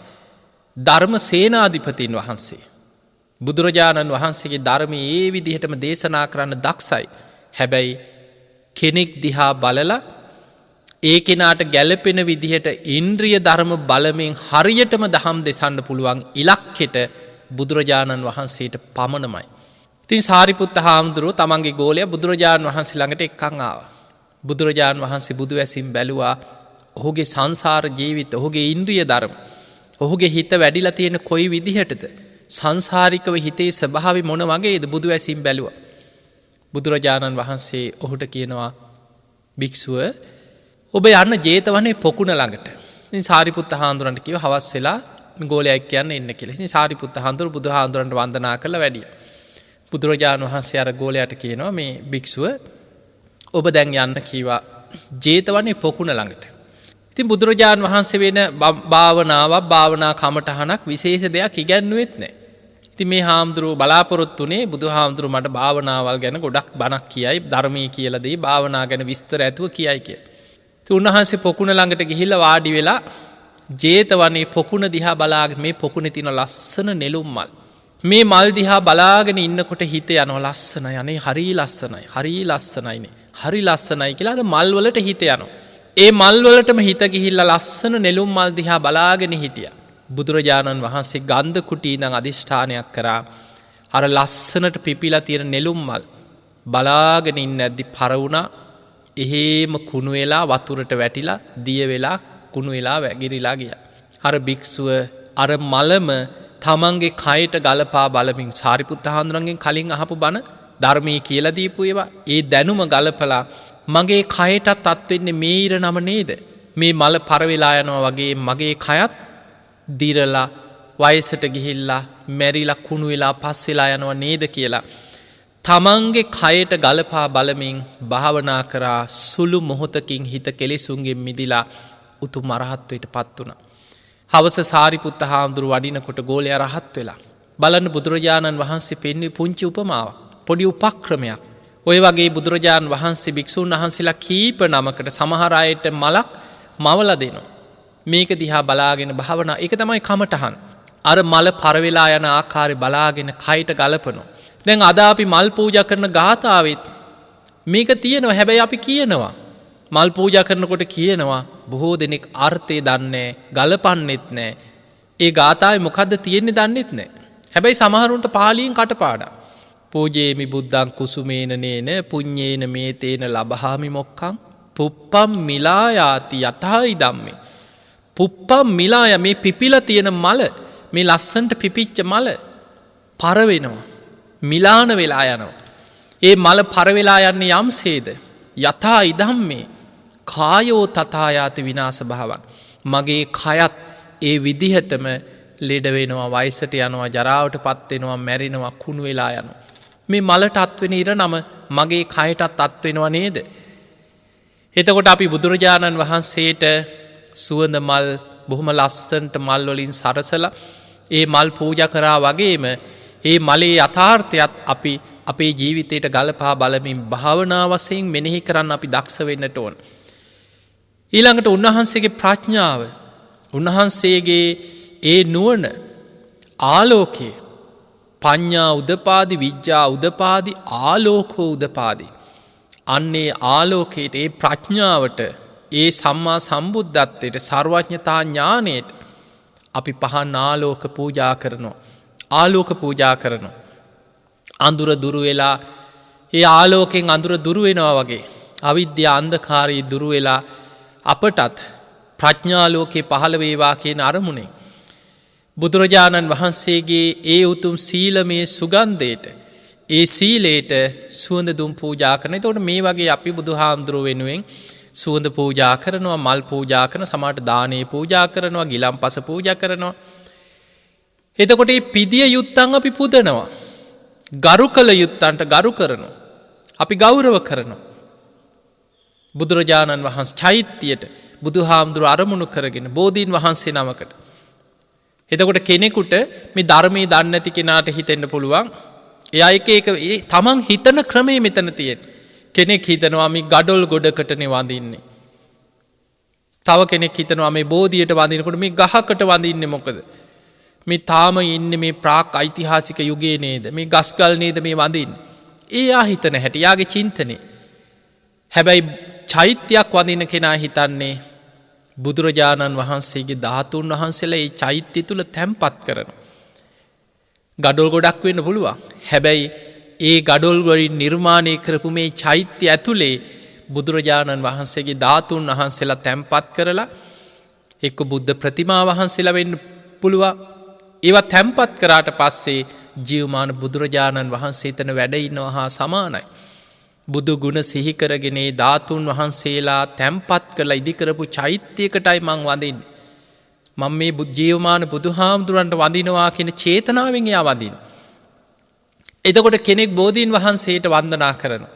ධර්ම සේනාධිපතින් වහන්සේ. බුදුරජාණන් වහන්සේගේ ධර්මය ඒ විදිහටම දේශනා කරන්න දක්ෂයි. හැබැයි කෙනෙක් දිහා බලලා ඒ කෙනාට ගැලපෙන විදිහට ඉන්ද්‍රිය ධර්ම බලමින් හරියටම දහම් දෙසන්න පුළුවන් ඉලක්කෙට බුදුරජාණන් වහන්සේට පමණමයි. ඉතින් සාරිපුත්ත හාමුදුරුව තමන්ගේ ගෝලය බුදුරජාණන් වහන්සේ ළඟට එක්කං ආවා. බුදුරජාණන් වහන්සේ බුදු ඇසින් බැලුවා ඔහුගේ සංසාර ජීවිත ඔහුගේ ඉන්ද්‍රිය ධර්ම ඔහුගේ හිත වැඩිලා තියෙන කොයි විදිහටද සංසාරිකව හිතේ ස්වභාවය මොන වගේද බුදු ඇසින් බැලුවා. බුදුරජාණන් වහන්සේ ඔහුට කියනවා භික්ෂුව ඔබ යන්න ජේතවනේ පොකුණ ළඟට. ඉතින් සාරිපුත්ත හාමුදුරන්ට කිව්වා හවස් වෙලා ගෝලයක් කියන්න එන්න කියලා. ඉතින් සාරිපුත්ත හාමුදුරුවෝ බුදුහාමුදුරන්ට වන්දනා කරලා වැඩියා. බුදුරජාණන් වහන්සේ අර ගෝලයට කියනවා මේ භික්ෂුව ඔබ දැන් යන්න කීවා ජේතවනේ පොකුණ ළඟට. ඉතින් බුදුරජාණන් වහන්සේ වෙන භාවනා කමටහනක් විශේෂ දෙයක් ඉගැන්නුවෙත් නැහැ. ඉතින් මේ හාමුදුරුවෝ බලාපොරොත්තු වුණේ බුදුහාමුදුරුවෝ මට භාවනාවල් ගැන ගොඩක් බණක් කියයි ධර්මයේ කියලා දෙයි භාවනා ගැන විස්තර ඇතුව කියයි කියලා. ඉතින් උන්වහන්සේ පොකුණ ළඟට ගිහිල්ලා වාඩි වෙලා ජේතවනේ පොකුණ දිහා බලාගෙන මේ පොකුණේ තියෙන ලස්සන නෙළුම් මල් මේ මල් දිහා බලාගෙන ඉන්නකොට හිත යනවා ලස්සනයි අනේ හරි ලස්සනයි හරි ලස්සනයිනේ හරි ලස්සනයි කියලා අර මල් වලට හිත යනවා. ඒ මල් වලටම හිත ගිහිල්ලා ලස්සන නෙළුම් මල් දිහා බලාගෙන හිටියා. බුදුරජාණන් වහන්සේ ගන්ධ කුටි ඉඳන් අදිෂ්ඨානයක් කරා අර ලස්සනට පිපිලා තියෙන නෙළුම් මල් බලාගෙන ඉන්න ඇද්දි පර වුණා. එහෙම කුණු වෙලා වතුරට වැටිලා දිය වෙලා කුණු වෙලා වැගිරිලා ගියා. අර භික්ෂුව අර මලම තමන්ගේ කයට ගලපා බලමින් සාරිපුත්ත හාමුදුරන්ගෙන් කලින් අහපු බණ ධර්මයේ කියලා දීපු ඒවා ඒ දැනුම ගලපලා මගේ කයටත් අත්වෙන්නේ මේ ඉර නම නේද මේ මල පර වෙලා යනවා වගේ මගේ කයත් දිරලා වයසට ගිහිල්ලා මැරිලා කුණු වෙලා පස් වෙලා යනවා නේද කියලා තමන්ගේ කයට ගලපා බලමින් භාවනා කරා සුළු මොහොතකින් හිත කෙලෙසුන්ගෙන් මිදිලා උතුම් අරහත්වයට පත් වුණා. හවස සාරිපුත්ත හාමුදුරුව වඩිනකොට ගෝලයා රහත් වෙලා බලන්න බුදුරජාණන් වහන්සේ පෙන්වුවේ පුංචි උපමාවක් පොඩි උපක්‍රමයක්. ඔය වගේ බුදුරජාණන් වහන්සේ භික්ෂුන් වහන්සේලා කීප නමකට සමහර අයට මලක් මවලා දෙනවා. මේක දිහා බලාගෙන භාවනා ඒක තමයි කමටහන්. අර මල පර වෙලා යන ආකාරය බලාගෙන කයට ගලපනවා. දැන් අද අපි මල් පූජා කරන ගාථාවෙත් මේක තියෙනවා. හැබැයි අපි කියනවා මල් පූජා කරනකොට කියනවා බොහෝ දෙනෙක් අර්ථය දන්නේ ගලපන්නෙත් නෑ. ඒ ගාථාවේ මොකද්ද තියෙන්නේ දන්නෙත් නෑ. හැබැයි සමහරුන්ට පාලියෙන් කටපාඩම්. පූජේමි බුද්ධං කුසුමේන නේන පුඤ්ඤේන මේතේන ලබහාමි මොක්ඛං පුප්පම් මිලායාති යතයි ධම්මේ. පුප්පම් මිලාය මේ පිපිලා තියෙන මල මේ ලස්සන්ට පිපිච්ච මල පර වෙනවා. මිලාන වෙලා යනවා. ඒ මල පර වෙලා යන්නේ යම්සේද යතා ඉදම්මේ කායෝ තථායාති විනාශ භාවං. මගේ කයත් ඒ විදිහටම ලෙඩ වෙනවා වයසට යනවා ජරාවට පත් වෙනවා මැරෙනවා කුණු වෙලා යනවා. මේ මලට අත්වෙන ඉර නම මගේ කයටත් අත්වෙනවා නේද? එතකොට අපි බුදුරජාණන් වහන්සේට සුවඳ මල් බොහොම ලස්සනට මල් වලින් සරසලා ඒ මල් පූජා කරා වගේම ඒ මලේ යථාර්ථයත් අපි අපේ ජීවිතයට ගලපා බලමින් භාවනා වශයෙන් මෙනෙහි කරන්න අපි දක්ෂ වෙන්නට ඕන. ඊළඟට උන්වහන්සේගේ ප්‍රඥාව උන්වහන්සේගේ ඒ නුවණ ආලෝකය පඤ්ඤා උදපාදි විඥා උදපාදි ආලෝකෝ උදපාදි අන්නේ ආලෝකයට ඒ ප්‍රඥාවට ඒ සම්මා සම්බුද්ධත්වයට සර්වඥතා ඥානයට අපි පහන් ආලෝක පූජා කරනවා. ආලෝක පූජා කරනවා. අඳුර දුරු වෙලා ඒ ආලෝකයෙන් අඳුර දුරු වෙනවා වගේ අවිද්‍යා අන්ධකාරය දුරු වෙලා අපටත් ප්‍රඥාලෝකේ පහළ වේවා කියන අරමුණේ බුදුරජාණන් වහන්සේගේ ඒ උතුම් සීලමය සුගන්ධයට ඒ සීලයට සුවඳ දුම් පූජා කරන. එතකොට මේ වගේ අපි බුදුහාමුදුරුව වෙනුවෙන් සුවඳ පූජා කරනවා මල් පූජා කරන සමහරට දානේ පූජා කරනවා ගිලම්පස පූජා කරනවා. එතකොට මේ පිදිය යුත්තන් අපි පුදනවා. ගරු කළ යුත්තන්ට ගරු කරනවා. අපි ගෞරව කරනවා. බුදුරජාණන් වහන්සේ චෛත්‍යයට බුදුහාමුදුරුව අරමුණු කරගෙන බෝධීන් වහන්සේ නමකට. එතකොට කෙනෙකුට මේ ධර්මයේ දන්නේ නැති කෙනාට හිතෙන්න පුළුවන් එයා එක තමන් හිතන ක්‍රමයේ මෙතන තියෙන. කෙනෙක් හිතනවා මේ ගඩොල් ගොඩකටනේ වඳින්නේ. තව කෙනෙක් හිතනවා මේ බෝධියට වඳිනකොට මේ ගහකට වඳින්නේ මොකද? මේ තාම ඉන්න මේ ප්‍රාක් ඓතිහාසික යුගයේ නේද මේ ගස්ගල් නේද මේ වඳින් එයා හිතන හැටි යාගේ චින්තනය හැබැයි චෛත්‍යයක් වඳින කෙනා හිතන්නේ බුදුරජාණන් වහන්සේගේ ධාතුන් වහන්සේලා ඒ චෛත්‍ය තුළ තැන්පත් කරන ගඩොල් ගොඩක් වෙන්න පුළුවන් හැබැයි ඒ ගඩොල් වලින් නිර්මාණය කරපු මේ චෛත්‍ය ඇතුලේ බුදුරජාණන් වහන්සේගේ ධාතුන් වහන්සේලා තැන්පත් කරලා එක්ක බුද්ධ ප්‍රතිමා වහන්සේලා වෙන්න පුළුවන් ඒවා තැන්පත් කරාට පස්සේ ජීවමාන බුදුරජාණන් වහන්සේ එතන වැඩ ඉන්නවා හා සමානයි බුදු ගුණ සිහි කරගෙන ධාතුන් වහන්සේලා තැන්පත් කරලා ඉදි කරපු චෛත්‍යයකටයි මං වඳින්නේ මම මේ ජීවමාන බුදුහාමුදුරන්ට වඳිනවා කියන චේතනාවෙන් එයා වඳින. එතකොට කෙනෙක් බෝධීන් වහන්සේට වන්දනා කරනවා.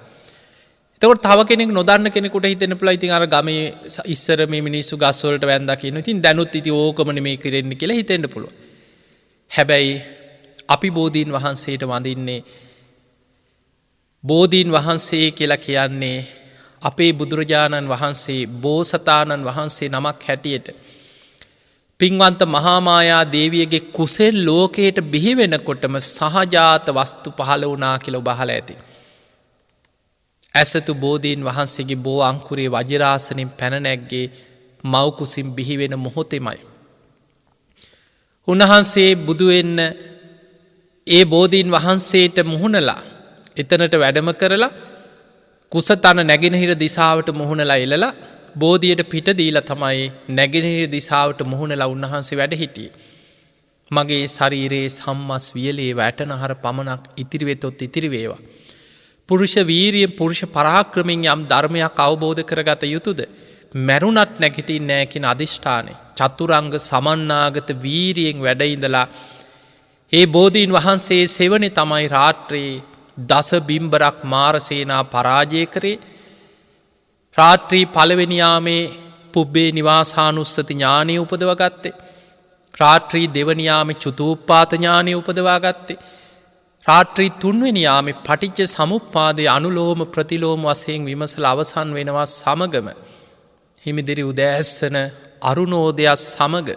එතකොට තව කෙනෙක් නොදන්න කෙනෙකුට හිතෙන්න පුළුවන් ඉතින් අර ගමේ ඉස්සර මේ මිනිස්සු ගස් වලට වැන්දා කියනවා. ඉතින් දැනුත් ඉතින් ඕකමනේ මේ කරෙන්නේ කියලා හිතෙන්න පුළුවන්. හැබැයි අපි බෝධීන් වහන්සේට වඳින්නේ බෝධීන් වහන්සේ කියලා කියන්නේ අපේ බුදුරජාණන් වහන්සේ බෝසතාණන් වහන්සේ නමක් හැටියට පින්වන්ත මහාමායා දේවියගේ කුසෙන් ලෝකයට බිහි වෙනකොටම සහජාත වස්තු පහළ වුණා කියලා ඔබ අහලා ඇති. ඇසතු බෝධීන් වහන්සේගේ බෝ අංකුරේ වජිරාසනින් පැන නැග්ගේ මව් කුසින් බිහි වෙන මොහොතෙමයි. උන්වහන්සේ බුදු වෙන්න ඒ බෝධීන් වහන්සේට මුහුණලා එතනට වැඩම කරලා කුසතන නැගෙනහිර දිසාවට මුහුණලා එළලා බෝධියට පිට දීලා තමයි නැගෙනහිර දිසාවට මුහුණලා උන්වහන්සේ වැඩ හිටියේ. මගේ ශරීරයේ සම්මස් වියලේ වැටනහර පමණක් ඉතිරි වෙතොත් ඉතිරි වේවා. පුරුෂ වීරියෙන් පුරුෂ පරාක්‍රමයෙන් යම් ධර්මයක් අවබෝධ කරගත යුතුද? මරුණත් නැගිටින්නේ නැහැ කියන අදිෂ්ඨානය. චතුරංග සමන්නාගත වීරියෙන් වැඩ ඉඳලා ඒ බෝධීන් වහන්සේ සෙවණේ තමයි රාත්‍රියේ දස බිම්බරක් මාරසේනා පරාජය කරේ. රාත්‍රී පළවෙනි යාමේ පුබ්බේ නිවාසානුස්සති ඥානය උපදවා ගත්තේ. රාත්‍රී දෙවනි යාමේ චුතූප්පාත ඥානය උපදවා ගත්තේ. රාත්‍රී තුන්වෙනි යාමේ පටිච්ච සමුප්පාදයේ අනුලෝම ප්‍රතිලෝම වශයෙන් විමසලා අවසන් වෙනවා සමගම හිමිදිරි උදෑසන අරුණෝදය සමග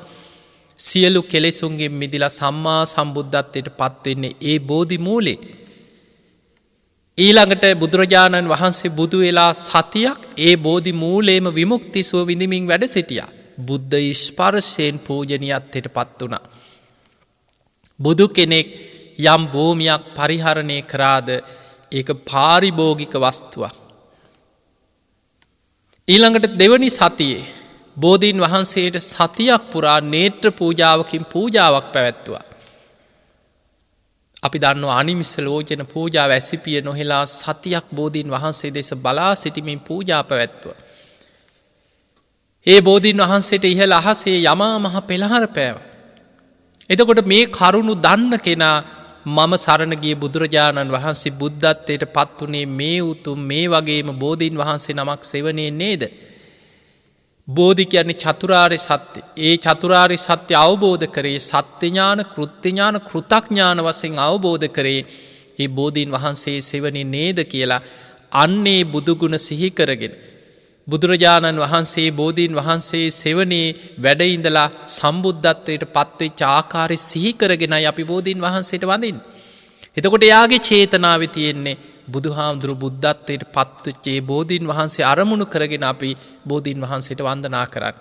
සියලු කෙලෙසුන්ගෙන් මිදිලා සම්මා සම්බුද්ධත්වයට පත්වෙන්නේ ඒ බෝධි මූලේ. ඊළඟට බුදුරජාණන් වහන්සේ බුදු වෙලා සතියක් ඒ බෝධි මූලේම විමුක්ති සුව විඳිමින් වැඩ සිටියා. බුද්ධ ස්පර්ශයෙන් පූජනීයත්වයට පත් වුණා. බුදු කෙනෙක් යම් භූමියක් පරිහරණය කරාද ඒක පාරිභෝගික වස්තුවක්. ඊළඟට දෙවනි සතියේ බෝධීන් වහන්සේට සතියක් පුරා නේත්‍ර පූජාවකින් පූජාවක් පැවැත්තුවා. අපි දන්න අනිමිස ලෝචන පූජාව ඇසිපිය නොහෙලා සතියක් බෝධීන් වහන්සේ දෙස බලා සිටිමින් පූජා පැවැත්තුව. ඒ බෝධීන් වහන්සේට ඉහළ අහසේ යමා මහ පෙළහර පෑව. එතකොට මේ කරුණු දන්න කෙනා මම සරණගිය බුදුරජාණන් වහන්සේ බුද්ධත්වයට පත් වනේ මේ උතුම් මේ වගේම බෝධීන් වහන්සේ නමක් සෙවනේ නේද. බෝධි කියන්නේ චතුරාර්ය සත්‍ය. ඒ චතුරාර්ය සත්‍ය අවබෝධ කරේ සත්‍යඥාන කෘත්‍යඥාන කෘතඥාන වශයෙන් අවබෝධ කරේ ඒ බෝධීන් වහන්සේ සෙවනේ නේද කියලා අන්නේ බුදුගුණ සිහි කරගෙන බුදුරජාණන් වහන්සේ බෝධීන් වහන්සේ සෙවනේ වැඩ ඉඳලා සම්බුද්ධත්වයට පත්වෙච්ච ආකාරය සිහි කරගෙනයි අපි බෝධීන් වහන්සේට වඳින්නේ. එතකොට එයාගේ චේතනාවේ තියෙන්නේ බුදුහාමුදුරු බුද්ධත්වයට පත්වෙච්ච ඒ බෝධීන් වහන්සේ අරමුණු කරගෙන අපි බෝධීන් වහන්සේට වන්දනා කරන්න.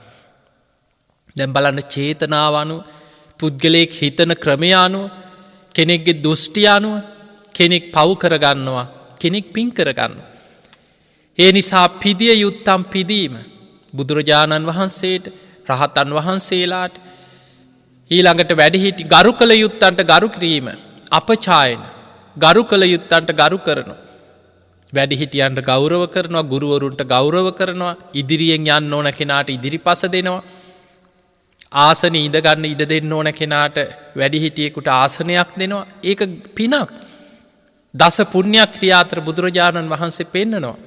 දැන් බලන්න චේතනාව අනුව පුද්ගලයෙක් හිතන ක්‍රමය අනුව කෙනෙක්ගේ දෘෂ්ටිය අනුව කෙනෙක් පව් කරගන්නවා කෙනෙක් පින් කරගන්නවා. ඒ නිසා පිදිය යුත්තම් පිදීම බුදුරජාණන් වහන්සේට රහතන් වහන්සේලාට ඊළඟට වැඩිහිටි ගරු කළ යුත්තන්ට ගරු කිරීම අපචායන ගරු කළ යුත්තන්ට ගරු කරනවා. වැඩිහිටියන්ට ගෞරව කරනවා ගුරුවරුන්ට ගෞරව කරනවා ඉදිරියෙන් යන්න ඕන කෙනාට ඉදිරිපස දෙනවා. ආසන ඉඳගන්න ඉඩ දෙන්න ඕන කෙනාට වැඩිහිටියෙකුට ආසනයක් දෙනවා. ඒක පිනක්. දස පුණ්‍යක් ක්‍රියාතර බුදුරජාණන් වහන්සේ පෙන්නනවා.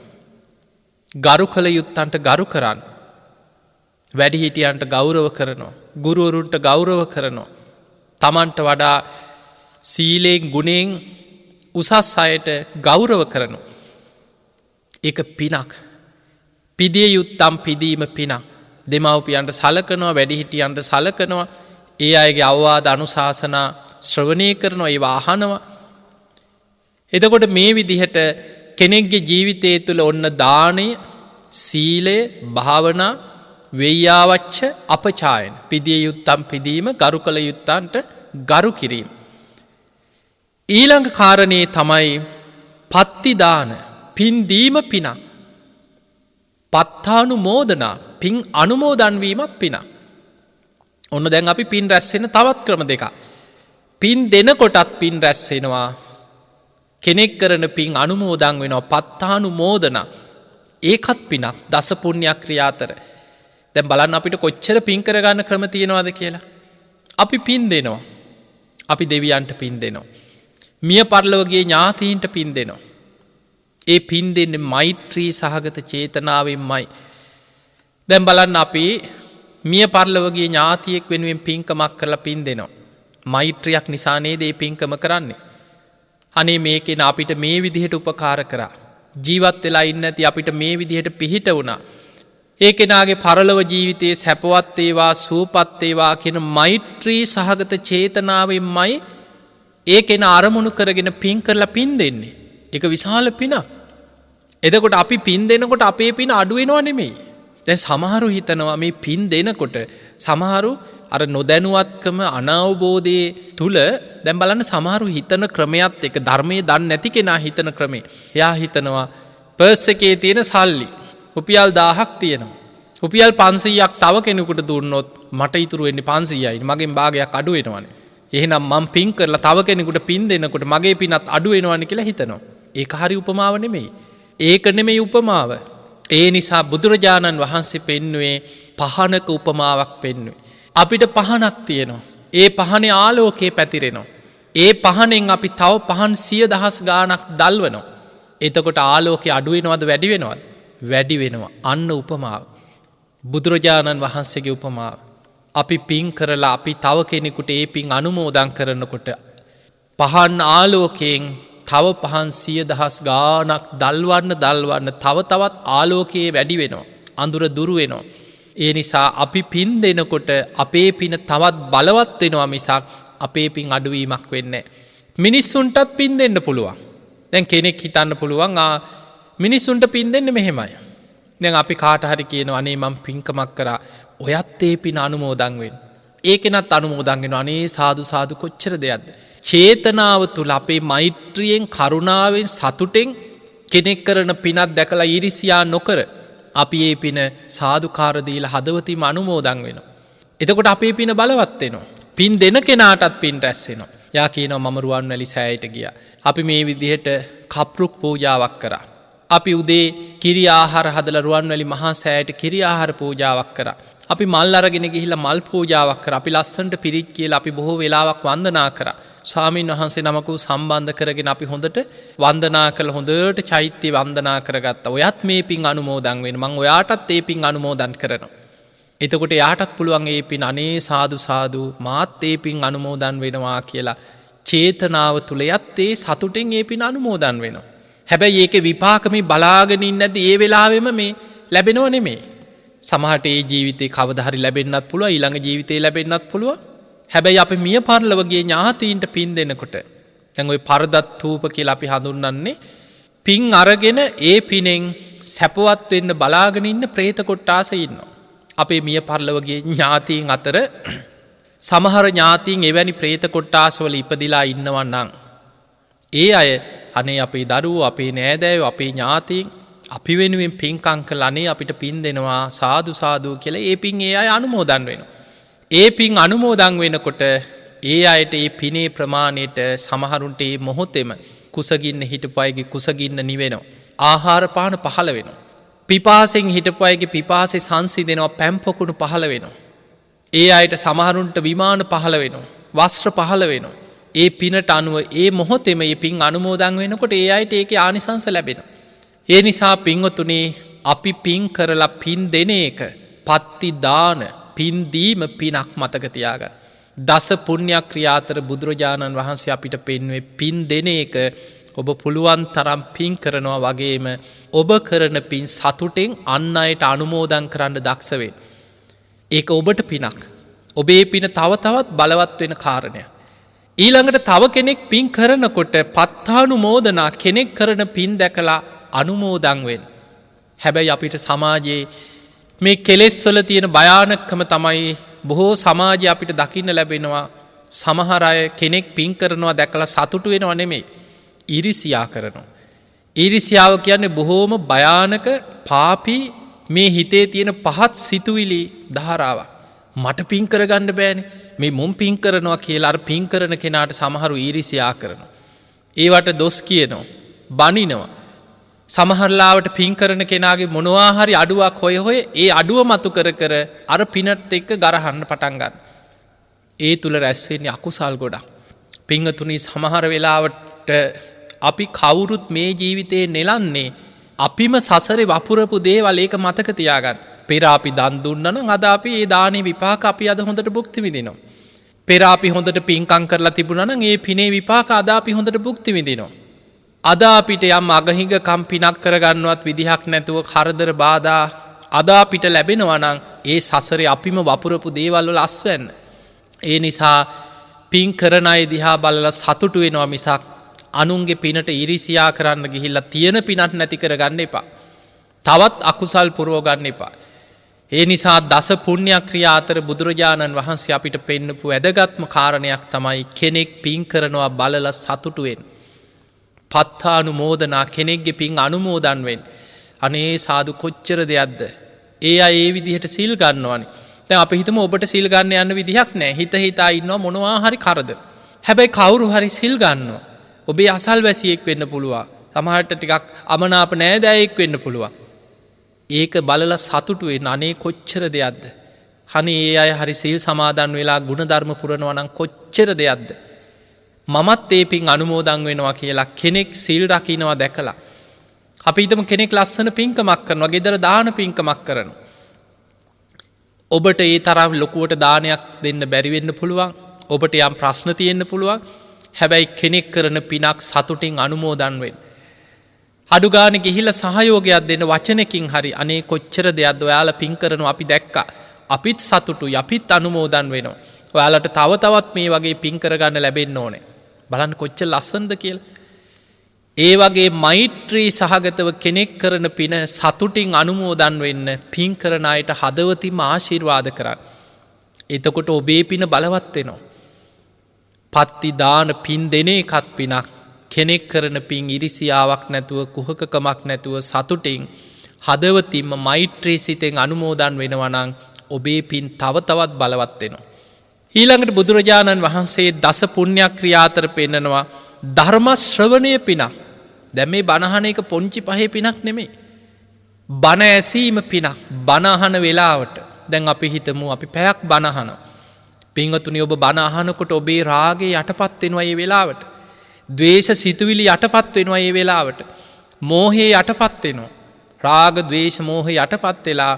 ගරු කළ යුත්තන්ට ගරු කරන්න. වැඩිහිටියන්ට ගෞරව කරනවා. ගුරුවරුන්ට ගෞරව කරනවා. තමන්ට වඩා සීලයෙන් ගුණෙන් උසස් අයට ගෞරව කරනවා. ඒක පිනක්. පිදිය යුත්තම් පිදීම පිනක්. දෙමව්පියන්ට සලකනවා වැඩිහිටියන්ට සලකනවා ඒ අයගේ අවවාද අනුශාසනා ශ්‍රවණය කරනවා, ඒවා අහනවා. එතකොට මේ විදිහට කෙනෙක්ගේ ජීවිතය තුළ ඔන්න දානය, සීලය, භාවනා, වෙය්‍යාවච්ච අපචායන, පිදිය යුත්තම් පිදීම, ගරු කළ යුත්තන්ට ගරු කිරීම. ඊළඟ කාරණයේ තමයි පත්තිදාන, පින්දීම පිනක්. පත්තානු මෝදනා, පින් අනුමෝදන්වීමත් පිනක්. ඔන්න දැන් අපි පින් රැස්වෙන තවත් ක්‍රම දෙක. පින් දෙනකොටත් පින් රැස්වෙනවා, කෙනෙක් කරන පින් අනුමෝදන් වෙනවා. පත්තානු මෝදනා, ඒකත් පිනක්. දස පුණ්‍යක් ක්‍රියාතර. දැන් බලන්න අපිට කොච්චර පින් කරගන්න ක්‍රම තියෙනවාද කියලා. අපි පින් දෙනවා. අපි දෙවියන්ට පින් දෙනවා. මිය පරලොවගේ ඥාතීන්ට පින් දෙනවා. ඒ පින් දෙන්නේ මෛත්‍රී සහගත චේතනාවෙන්මයි. දැන් බලන්න අපි මිය පරලොවගේ ඥාතියෙක් වෙනුවෙන් පින්කමක් කරලා පින් දෙනවා. මෛත්‍රියක් නිසා නේද ඒ පින්කම කරන්නේ. අනේ මේකෙන අපිට මේ විදිහට උපකාර කරා. ජීවත් වෙලා ඉන්න ඇති අපිට මේ විදිහට පිහිට වුණා. ඒ කෙනාගේ පරලොව ජීවිතයේ සැපවත් ඒවා, සූපත් ඒවා කියන මෛත්‍රී සහගත චේතනාවෙන්මයි ඒ කෙනා අරමුණු කරගෙන පින් කරලා පින් දෙන්නේ. ඒක විශාල පිනක්. එතකොට අපි පින් දෙනකොට අපේ පින අඩු වෙනවා නෙමෙයි. දැන් සමහරු හිතනවා මේ පින් දෙනකොට සමහරු අර නොදැනුවත්කම අනවබෝධයේ තුල දැන් බලන්න සමහරු හිතන ක්‍රමයක් එක ධර්මයේ දන්නේ නැති කෙනා හිතන ක්‍රමේ. එයා හිතනවා පර්ස් එකේ තියෙන සල්ලි රුපියල් 1000ක් තියෙනවා. රුපියල් 500ක් තව කෙනෙකුට දුන්නොත් මට ඉතුරු වෙන්නේ 500යි. මගෙන් භාගයක් අඩු වෙනවනේ. එහෙනම් මම පින් කරලා තව කෙනෙකුට පින් දෙනකොට මගේ පිනත් අඩු වෙනවනේ කියලා හිතනවා. ඒක හරි උපමාව නෙමෙයි. ඒක නෙමෙයි උපමාව. ඒ නිසා බුදුරජාණන් වහන්සේ පෙන්වුවේ පහනක උපමාවක් පෙන්වුවේ. අපිට පහනක් තියෙනවා. ඒ පහනේ ආලෝකයේ පැතිරෙනවා. ඒ පහනෙන් අපි තව පහන් 100,000 ගාණක් දල්වනවා. එතකොට ආලෝකය අඩු වෙනවද වැඩි වෙනවද? වැඩි වෙනවා. අන්න උපමාව. බුදුරජාණන් වහන්සේගේ උපමාව. අපි පින් කරලා අපි තව කෙනෙකුට ඒ පින් අනුමෝදන් කරනකොට පහන් ආලෝකයෙන් තව පහන් 100,000 ගාණක් දල්වන්න තව තවත් ආලෝකයේ වැඩි වෙනවා. අඳුර දුරු වෙනවා. ඒ නිසා අපි පින් දෙනකොට අපේ පින තවත් බලවත් වෙනවා මිසක් අපේ පින් අඩුවීමක් වෙන්නේ නැහැ. මිනිස්සුන්ටත් පින් දෙන්න පුළුවන්. දැන් කෙනෙක් හිතන්න පුළුවන් මිනිස්සුන්ට පින් දෙන්න මෙහෙමයි. දැන් අපි කාට හරි කියනවා අනේ මම පින්කමක් කරා ඔයත් ඒ පින අනුමෝදන් වෙන්න. ඒකෙනත් අනුමෝදන් වෙනවා. අනේ සාදු සාදු කොච්චර දෙයක්ද. චේතනාව තුල අපේ මෛත්‍රියෙන් කරුණාවෙන් සතුටෙන් කෙනෙක් කරන පිනක් දැකලා ඊර්ෂ්‍යා නොකර අපි ඒ පින සාදුකාර දීලා හදවතින්ම අනුමෝදන් වෙනවා. එතකොට අපේ පින බලවත් වෙනවා. පින් දෙන කෙනාටත් පින් රැස් වෙනවා. යා කියනවා මම රුවන්වැලි සෑයට ගියා. අපි මේ විදිහට කප්රුක් පූජාවක් කරා. අපි උදේ කිරි ආහාර හදලා රුවන්වැලි මහා සෑයට කිරි ආහාර පූජාවක් කරා. අපි මල් අරගෙන ගිහිල්ලා මල් පූජාවක් කරා. අපි ලස්සනට පිරිත් කියලා අපි බොහෝ වෙලාවක් වන්දනා කරා. ස්වාමීන් වහන්සේ නමකු සම්බන්ධ කරගෙන අපි හොඳට වන්දනා කළ හොඳට චෛත්‍ය වන්දනා කරගත්තා. ඔයත් මේ පින් අනුමෝදන් වෙන්න. මම ඔයාටත් ඒ පින් අනුමෝදන් කරනවා. එතකොට එයාටත් පුළුවන් ඒ පින් අනේ සාදු සාදු මාත් ඒ පින් අනුමෝදන් වෙනවා කියලා චේතනාව තුල යත් ඒ සතුටින් ඒ පින් අනුමෝදන් වෙනවා. හැබැයි ඒකේ විපාක මේ බලාගෙන ඉන්නේ නැද්ද? ඒ වෙලාවෙම මේ ලැබෙනව නෙමෙයි. සමහරට ඒ ජීවිතේ කවදා හරි ලැබෙන්නත් පුළුවන්, ඊළඟ ජීවිතේ ලැබෙන්නත් පුළුවන්. හැබැයි අපි මිය පරලොවගේ ඥාතීන්ට පින් දෙනකොට දැන් ওই පරදත්තූප කියලා අපි හඳුන්වන්නේ පින් අරගෙන ඒ පිනෙන් සැපවත් වෙන්න බලාගෙන ඉන්න പ്രേත කොට්ටාස ඉන්නවා. අපේ මිය පරලොවගේ ඥාතීන් අතර සමහර ඥාතීන් එවැනි പ്രേත කොට්ටාසවල ඉපදිලා ඉන්නවා නම් ඒ අය අනේ අපේ දරුවෝ, අපේ නෑදෑයෝ, අපේ ඥාතීන් අපි වෙනුවෙන් පින්කම් කළා අනේ අපිට පින් දෙනවා සාදු සාදු කියලා ඒ පින් ඒ අය අනුමෝදන් වෙනවා. ඒ පින් අනුමෝදන් වෙනකොට ඒ අයට ඒ පිනේ ප්‍රමාණයට සමහරුන්ට ඒ මොහොතේම කුසගින්න හිටපු අයගේ කුසගින්න නිවෙනවා. ආහාර පාන පහළ වෙනවා. පිපාසෙන් හිටපු අයගේ පිපාසය සංසිඳෙනවා, පැම් පොකුණු පහළ වෙනවා. ඒ අයට සමහරුන්ට විමාන පහළ වෙනවා, වස්ත්‍ර පහළ වෙනවා. ඒ පිනට අනුව ඒ මොහොතේම මේ පින් අනුමෝදන් වෙනකොට ඒ අයට ඒකේ ආනිසංස ලැබෙනවා. ඒ නිසා පින්වතුනි අපි පින් කරලා පින් දෙන එක පත්ති දාන පින් දීම පිනක් මතක තියාගන්න. දස පුණ්‍ය ක්‍රියාතර බුදුරජාණන් වහන්සේ අපිට පෙන්වුවේ පින් දෙන එක ඔබ පුළුවන් තරම් පින් කරනවා වගේම ඔබ කරන පින් සතුටෙන් අන් අයට අනුමෝදන් කරන්න දක්ෂ වෙන්න. ඒක ඔබට පිනක්. ඔබේ පින තව තවත් බලවත් වෙන කාරණය. ඊළඟට තව කෙනෙක් පින් කරනකොට පත්තානුමෝදනා කෙනෙක් කරන පින් දැකලා අනුමෝදන් වෙන්න. හැබැයි අපිට සමාජයේ මේ කෙලෙස් වල තියෙන භයානකම තමයි බොහෝ සමාජය අපිට දකින්න ලැබෙනවා සමහර අය කෙනෙක් පින් කරනවා දැකලා සතුටු වෙනව නෙමෙයි ඊරිසියා කරනවා. ඊරිසියාව කියන්නේ බොහෝම භයානක පාපී මේ හිතේ තියෙන පහත් සිතුවිලි ධාරාවක්. මට පින් කරගන්න බෑනේ. මේ මුම් පින් කරනවා කියලා අර පින් කරන කෙනාට සමහරු ඊරිසියා කරනවා. ඒවට දොස් කියනවා, බනිනවා. සමහරලාවට පින් කරන කෙනාගේ මොනවා හරි අඩුවක් හොය හොය ඒ අඩුව මතු කර කර අර පිනත් එක්ක ගරහන්න පටන් ගන්න. ඒ තුල රැස් වෙන්නේ අකුසල් ගොඩක්. පින්තුනි සමහර වෙලාවට අපි කවුරුත් මේ ජීවිතේ නෙලන්නේ අපිම සසරේ වපුරපු දේවල් ඒක මතක තියාගන්න. පෙර අපි දන් දුන්නා නම් අද අපි ඒ දානේ විපාක අපි අද හොඳට භුක්ති විඳිනවා. පෙර අපි හොඳට පින්කම් කරලා තිබුණා නම් ඒ පිනේ විපාක අද අපි හොඳට භුක්ති විඳිනවා. අද අපිට යම් අගහිඟකම් පිනක් කරගන්නවත් විදිහක් නැතුව කරදර බාධා අද අපිට ලැබෙනවා නම් ඒ සසරේ අපිම වපුරපු දේවල් වල අස්වැන්න. ඒ නිසා පින් කරන අය දිහා බලලා සතුටු වෙනවා මිසක් අනුන්ගේ පිනට ඉරිසියා කරන්න ගිහිල්ලා තියෙන පිනක් නැති කරගන්න එපා. තවත් අකුසල් පුරව ගන්න එපා. ඒ නිසා දස පුණ්‍ය ක්‍රියා අතර බුදුරජාණන් වහන්සේ අපිට පෙන්නපු වැදගත්ම කාරණයක් තමයි කෙනෙක් පින් කරනවා බලලා සතුටු වෙන්න. පත්තානුමෝදනා කෙනෙක්ගේ පින් අනුමෝදන් වෙන්න. අනේ සාදු කොච්චර දෙයක්ද. ඒ අය ඒ විදිහට සිල් ගන්නවනේ. දැන් අපි හිතමු ඔබට සිල් ගන්න යන්න විදිහක් නැහැ. හිත හිතා ඉන්නවා මොනවා හරි කරදර. හැබැයි කවුරු හරි සිල් ගන්නවා. ඔබේ අසල්වැසියෙක් වෙන්න පුළුවන්. සමහරට ටිකක් අමනාප නෑදෑයෙක් වෙන්න පුළුවන්. ඒක බලලා සතුටු වෙන්න අනේ කොච්චර දෙයක්ද. අනේ ඒ අය හරි සීල් සමාදන් වෙලා ගුණධර්ම පුරනවා නම් කොච්චර දෙයක්ද. මමත් ඒ පින් අනුමෝදන් වෙනවා කියලා කෙනෙක් සීල් රකින්නවා දැකලා. අපි හිතමු කෙනෙක් ලස්සන පින්කමක් කරනවා, ගෙදර දාන පින්කමක් කරනවා. ඔබට ඒ තරම් ලොකුවට දානයක් දෙන්න බැරි වෙන්න පුළුවන්. ඔබට යම් ප්‍රශ්න තියෙන්න පුළුවන්. හැබැයි කෙනෙක් කරන පිනක් සතුටින් අනුමෝදන් වෙන්න. අඩු ගානේ ගිහිල්ලා සහයෝගයක් දෙන්න වචනකින් හරි අනේ කොච්චර දෙයක්ද ඔයාලා පින් කරනවා අපි දැක්කා. අපිත් සතුටුයි, අපිත් අනුමෝදන් වෙනවා. ඔයාලට තව තවත් මේ වගේ පින් කරගන්න ලැබෙන්න ඕනේ. බලන්න කොච්චර ලස්සනද කියලා. ඒ වගේ මෛත්‍රී සහගතව කෙනෙක් කරන පින සතුටින් අනුමෝදන් වෙන්න පින් කරන අයට හදවතින්ම ආශිර්වාද කරන්න. එතකොට ඔබේ පින බලවත් වෙනවා. පත්ති දාන පින් දෙන එකත් පිනක්. කෙනෙක් කරන පින් ඉරිසියාවක් නැතුව කුහකකමක් නැතුව සතුටින් හදවතින්ම මෛත්‍රී සිතෙන් අනුමෝදන් වෙනවා නම් ඔබේ පින් තව තවත් බලවත් වෙනවා. ඊළඟට බුදුරජාණන් වහන්සේ දස පුණ්‍ය ක්‍රියා අතර පෙන්නනවා ධර්ම ශ්‍රවණය පිනක්. දැන් මේ බණ අහන එක පොන්චි පහේ පිනක් නෙමෙයි. බණ ඇසීම පිනක්. බණ අහන වෙලාවට දැන් අපි හිතමු අපි පැයක් බණ අහනවා. පින්වතුනි ඔබ බණ අහනකොට ඔබේ රාගේ යටපත් වෙනවා මේ වෙලාවට. ද්වේෂ සිතුවිලි යටපත් වෙනවා මේ වෙලාවට. මෝහේ යටපත් වෙනවා. රාග ද්වේෂ මෝහ යටපත් වෙලා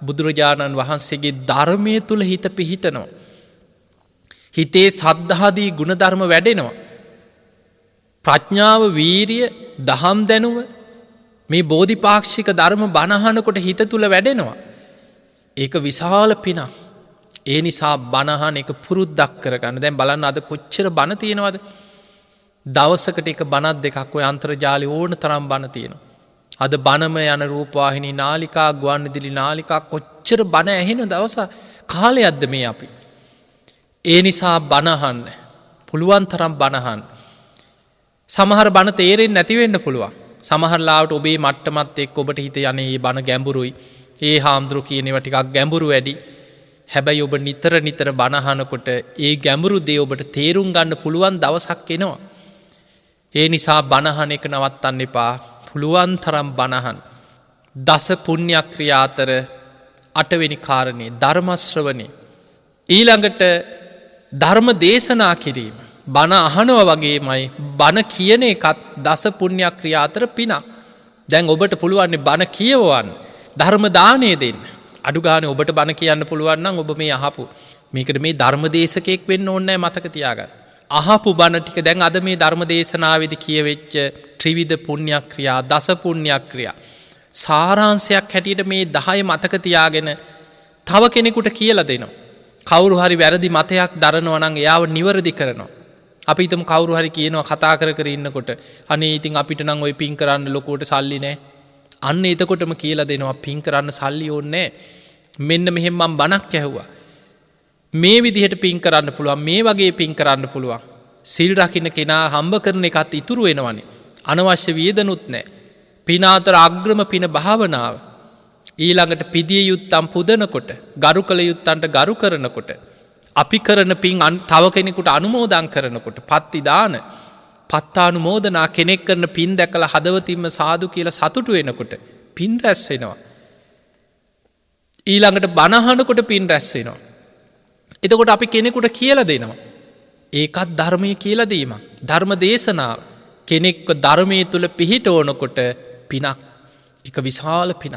බුදුරජාණන් වහන්සේගේ ධර්මයේ තුල හිත පිහිටනවා. හිතේ සද්ධාදී ගුණධර්ම වැඩෙනවා. ප්‍රඥාව, වීරිය, දහම් දැනුම මේ බෝධිපාක්ෂික ධර්ම බණ අහනකොට හිත තුල වැඩෙනවා. ඒක විශාල පිනක්. ඒ නිසා බණ අහන එක පුරුද්දක් කරගන්න. දැන් බලන්න අද කොච්චර බණ තියෙනවද? දවසකට එක බණක් දෙකක් ඔය අන්තර්ජාලේ ඕන තරම් බණ තියෙනවා. අද බණම යන රූපවාහිනී නාලිකා, ගුවන්විදුලි නාලිකා කොච්චර බණ ඇහෙන දවස කාලයක්ද මේ අපි. ඒ නිසා බණ අහන්න. පුළුවන් තරම් බණ අහන්න. සමහර බණ තේරෙන්නේ නැති වෙන්න පුළුවන්. සමහර ලාවට ඔබේ මට්ටමත් එක්ක ඔබට හිත යන්නේ මේ බණ ගැඹුරුයි. ඒ හාමුදුරු කියන ඒවා ටිකක් ගැඹුරු වැඩි. හැබැයි ඔබ නිතර නිතර බණ අහනකොට ඒ ගැඹුරු දේ ඔබට තේරුම් ගන්න පුළුවන් දවසක් එනවා. ඒ නිසා බණ අහන එක නවත්තන්න එපා. පුළුවන් තරම් බණ අහන්න. දස පුණ්‍ය ක්‍රියා අතර 8 වෙනි කාරණේ ධර්ම ශ්‍රවණය. ඊළඟට ධර්ම දේශනා කිරීම. බණ අහනවා වගේමයි බණ කියන එකත් දස පුණ්‍ය ක්‍රියා අතර පිනක්. දැන් ඔබට පුළුවන් බණ කියවන්න, ධර්ම දානය දෙන්න. අඩු ගානේ ඔබට බණ කියන්න පුළුවන් නම් ඔබ මේ අහපු මේකට මේ ධර්ම දේශකෙක් වෙන්න ඕනේ නැහැ, මතක තියාගන්න. අහපු බණ ටික දැන් අද මේ ධර්ම දේශනාවේදී කියවෙච්ච ත්‍රිවිධ පුණ්‍ය ක්‍රියා, දස පුණ්‍ය ක්‍රියා සාරාංශයක් හැටියට මේ 10 මතක තියාගෙන තව කෙනෙකුට කියලා දෙනවා. කවුරු හරි වැරදි මතයක් දරනවා නම් එයාව නිවැරදි කරනවා. අපි හිතමු කවුරු හරි කියනවා කතා කර ඉන්නකොට අනේ ඉතින් අපිට නම් ওই පින් කරන්න ලොකුවට සල්ලි නැහැ. අන්න එතකොටම කියලා දෙනවා පින් කරන්න සල්ලි ඕනේ නැහැ. මෙන්න මෙහෙම මම බණක් ඇහුවා. මේ විදිහට පින් කරන්න පුළුවන්, මේ වගේ පින් කරන්න පුළුවන්. සිල් රකින්න කෙනා හම්බ කරන එකත් ඉතුරු වෙනවනේ. අනවශ්‍ය වියදනුත් නැහැ. පින අතර අග්‍රම පින භාවනාව. ඊළඟට පිදිය යුත්තම් පුදනකොට, ගරු කළ යුත්තන්ට ගරු කරනකොට, අපි කරන පින් තව කෙනෙකුට අනුමෝදන් කරනකොට, පත්ති දාන, පත්තානුමෝදනා, කෙනෙක් කරන පින් දැකලා හදවතින්ම සාදු කියලා සතුටු වෙනකොට පින් රැස් වෙනවා. ඊළඟට බණ අහනකොට පින් රැස් වෙනවා. එතකොට අපි කෙනෙකුට කියලා දෙනවා. ඒකත් ධර්මය කියලා දීමක්. ධර්ම දේශනාව. කෙනෙක්ව ධර්මයේ තුල පිහිටවනකොට පිනක්. එක විශාල පිනක්.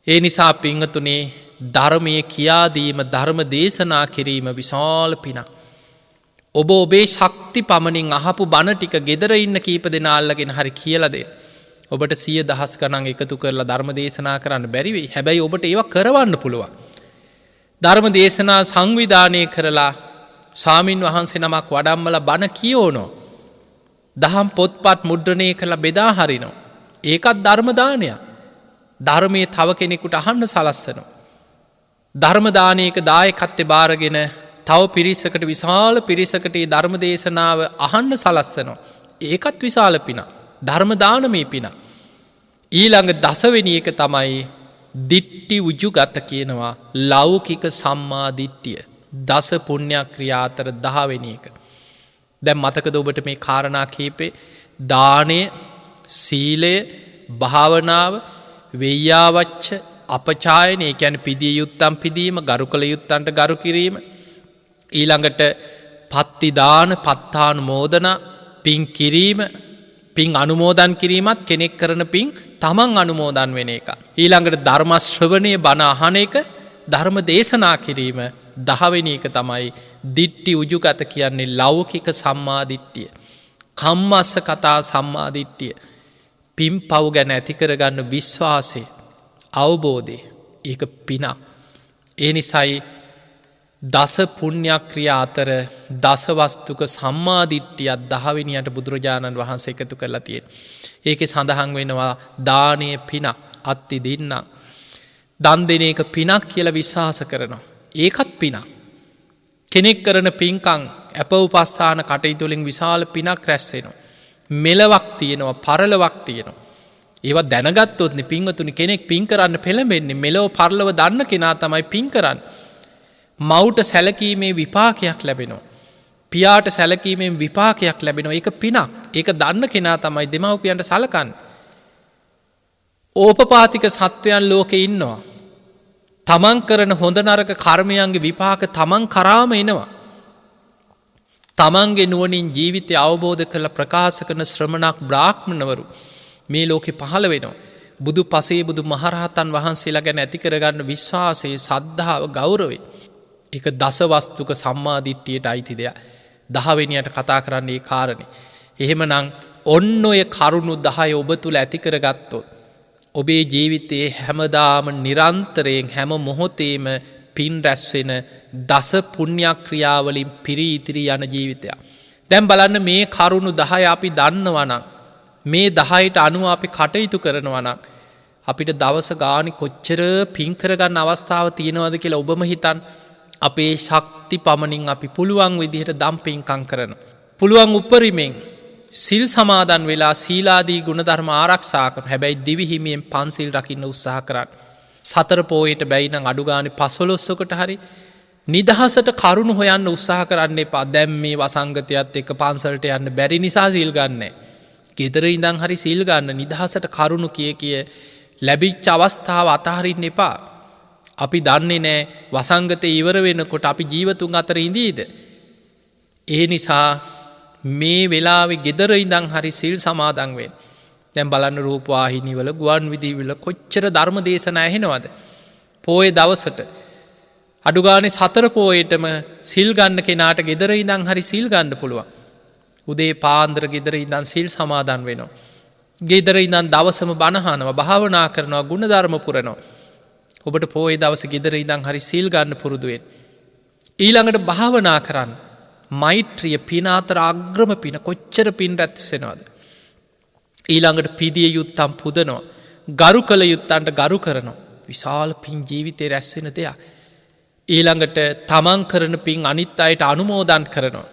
ඒ නිසා පින්වතුනේ ධර්මයේ කියා දීම, ධර්ම දේශනා කිරීම විශාල පිනක්. ඔබ ඔබේ ශක්ති පමණින් අහපු බණ ටික ගෙදර ඉන්න කීප දෙනා අල්ලගෙන හරි කියලා දෙන්න. ඔබට 100,000 ගණන් එකතු කරලා ධර්ම දේශනා කරන්න බැරි වෙයි. හැබැයි ඔබට ඒවා කරවන්න පුළුවන්. ධර්ම දේශනා සංවිධානය කරලා ස්වාමින් වහන්සේ නමක් වඩම්මලා බණ කියවනවා. දහම් පොත්පත් මුද්‍රණය කරලා බෙදා හරිනවා. ඒකත් ධර්ම දානයක්. ධර්මයේ තව කෙනෙකුට අහන්න සලස්සනවා. ධර්ම දානයක දායකත්වය බාරගෙන තව පිරිසකට, විශාල පිරිසකට මේ ධර්ම දේශනාව අහන්න සලස්සනවා. ඒකත් විශාල පිනක්. ධර්ම දානමේ පිනක්. ඊළඟ දසවෙනි එක තමයි දිට්ටි උජුගත කියනවා. ලෞකික සම්මා දිට්ඨිය. දස පුණ්‍ය ක්‍රියා අතර 10 වෙනි එක. දැන් මතකද ඔබට මේ කාරණා කීපේ? දානය, සීලය, භාවනාව, වෙය්‍යාවච්ච, අපචායන, ඒ කියන්නේ පිදිය යුත්තම් පිදීම, ගරු කළ යුත්තන්ට ගරු කිරීම, ඊළඟට පත්ති දාන, පත්තානුමෝදනා, පින් කිරීම, පින් අනුමෝදන් කිරීමත් කෙනෙක් කරන පින් තමන් අනුමෝදන් වෙන එක. ඊළඟට ධර්ම ශ්‍රවණය, බණ අහන එක, ධර්ම දේශනා කිරීම 10 වෙනි එක තමයි දිට්ටි උජුගත කියන්නේ ලෞකික සම්මා දිට්ඨිය. කම්මස්ස කතා සම්මා දිට්ඨිය. පින් පව් ගැන ඇති කරගන්න විශ්වාසය, අවබෝධය. ඒක පිනක්. ඒ නිසායි දස පුණ්‍ය ක්‍රියා අතර දසවස්තුක සම්මා දිට්ඨියත් 10 වෙනියට බුදුරජාණන් වහන්සේ එකතු කරලා තියෙනවා. ඒකේ සඳහන් වෙනවා දානය පිනක්, අත්ති දින්නක්. දන් දෙන එක පිනක් කියලා විශ්වාස කරනවා. ඒකත් පිනක්. කෙනෙක් කරන පින්කම්, අප උපස්ථාන කටයුතු වලින් විශාල පිනක් රැස් වෙනවා. මෙලවක් තියෙනවා, පරලොවක් තියෙනවා. ඒවා දැනගත්තොත් නේ පින්වතුනි කෙනෙක් පින් කරන්න පෙළඹෙන්නේ. මෙලව පරලොව දන්න කෙනා තමයි පින් කරන්නේ. මවුට සැලකීමේ විපාකයක් ලැබෙනවා. පියාට සැලකීමෙන් විපාකයක් ලැබෙනවා. ඒක පිනක්. ඒක දන්න කෙනා තමයි දෙමව්පියන්ට සලකන්නේ. ඕපපාතික සත්වයන් ලෝකේ ඉන්නවා. තමන් කරන හොඳ නරක කර්මයන්ගේ විපාක තමන් කරාම එනවා. තමන්ගේ නුවණින් ජීවිතය අවබෝධ කරලා ප්‍රකාශ කරන ශ්‍රමණක් බ්‍රාහ්මණවරු මේ ලෝකේ පහළ වෙනවා. බුදු පසේ බුදු මහරහතන් වහන්සේලා ගැන ඇති කරගන්න විශ්වාසය, සද්ධාව, ගෞරවය. ඒක දසවස්තුක සම්මා දිට්ඨියට අයිති දෙයක්. 10 වෙනියට කතා කරන්නේ ඒ කාරණේ. එහෙමනම් ඔන්න ඔය කරුණු 10 ඔබ තුල ඇති කරගත්තොත් ඔබේ ජීවිතයේ හැමදාම නිරන්තරයෙන් හැම මොහොතේම පින් රැස් වෙන දස පුණ්‍ය ක්‍රියාවලින් පිරී ඉතිරි යන ජීවිතයක්. දැන් බලන්න මේ කරුණු 10 අපි දන්නවා නම්, මේ 10ට අනුව අපි කටයුතු කරනවා නම් අපිට දවස ගානේ කොච්චර පින් කරගන්න අවස්ථාව තියෙනවද කියලා ඔබම හිතන්න. අපේ ශක්ති පමණින් අපි පුළුවන් විදිහට දම් පින්කම් කරන. පුළුවන් උපරිමෙන් සිල් සමාදන් වෙලා සීලාදී ගුණධර්ම ආරක්ෂා කරන. හැබැයි දිවි හිමියෙන් පන්සිල් රකින්න උත්සාහ කරන්න. සතර පෝයට බැයි නම් අඩු ගානේ 15කට හරි නිදහසට කරුණු හොයන්න උත්සාහ කරන්න එපා. දැන් මේ වසංගතයත් එක්ක පන්සලට යන්න බැරි නිසා සීල් ගන්නෑ. ගෙදර ඉඳන් හරි සීල් ගන්න. නිදහසට කරුණු කිය ලැබිච්ච අවස්ථාව අතහරින්න එපා. අපි දන්නේ නෑ වසංගතේ ඉවර වෙනකොට අපි ජීවතුන් අතර ඉඳීද. ඒ නිසා මේ වෙලාවේ ගෙදර ඉඳන් හරි සිල් සමාදන් වෙන්න. දැන් බලන්න රූපවාහිනී වල, ගුවන් විදුලි වල කොච්චර ධර්ම දේශනා ඇහෙනවද? පොයේ දවසට අඩු ගානේ 4 පොයේටම සිල් ගන්න කෙනාට ගෙදර ඉඳන් හරි සිල් ගන්න පුළුවන්. උදේ පාන්දර ගෙදර ඉඳන් සිල් සමාදන් වෙනවා. ගෙදර ඉඳන් දවසම බණ අහනවා, භාවනා කරනවා, ගුණධර්ම පුරනවා. ඔබට පොයේ දවසේ ගෙදර ඉඳන් හරි සිල් ගන්න පුරුදු වෙන්න. ඊළඟට භාවනා කරන්න. මෛත්‍රිය පින අතර අග්‍රම පින කොච්චර පින් රැත්සෙනවාද. ඊළඟට පිදිය යුත්තම් පුදනවා. ගරු කළ යුත්තන්ට ගරු කරනවා. විශාල පින් ජීවිතය රැස්වෙන දෙයක්. ඊළඟට තමන් කරන පින් අනිත් අයට අනුමෝදන් කරනවා.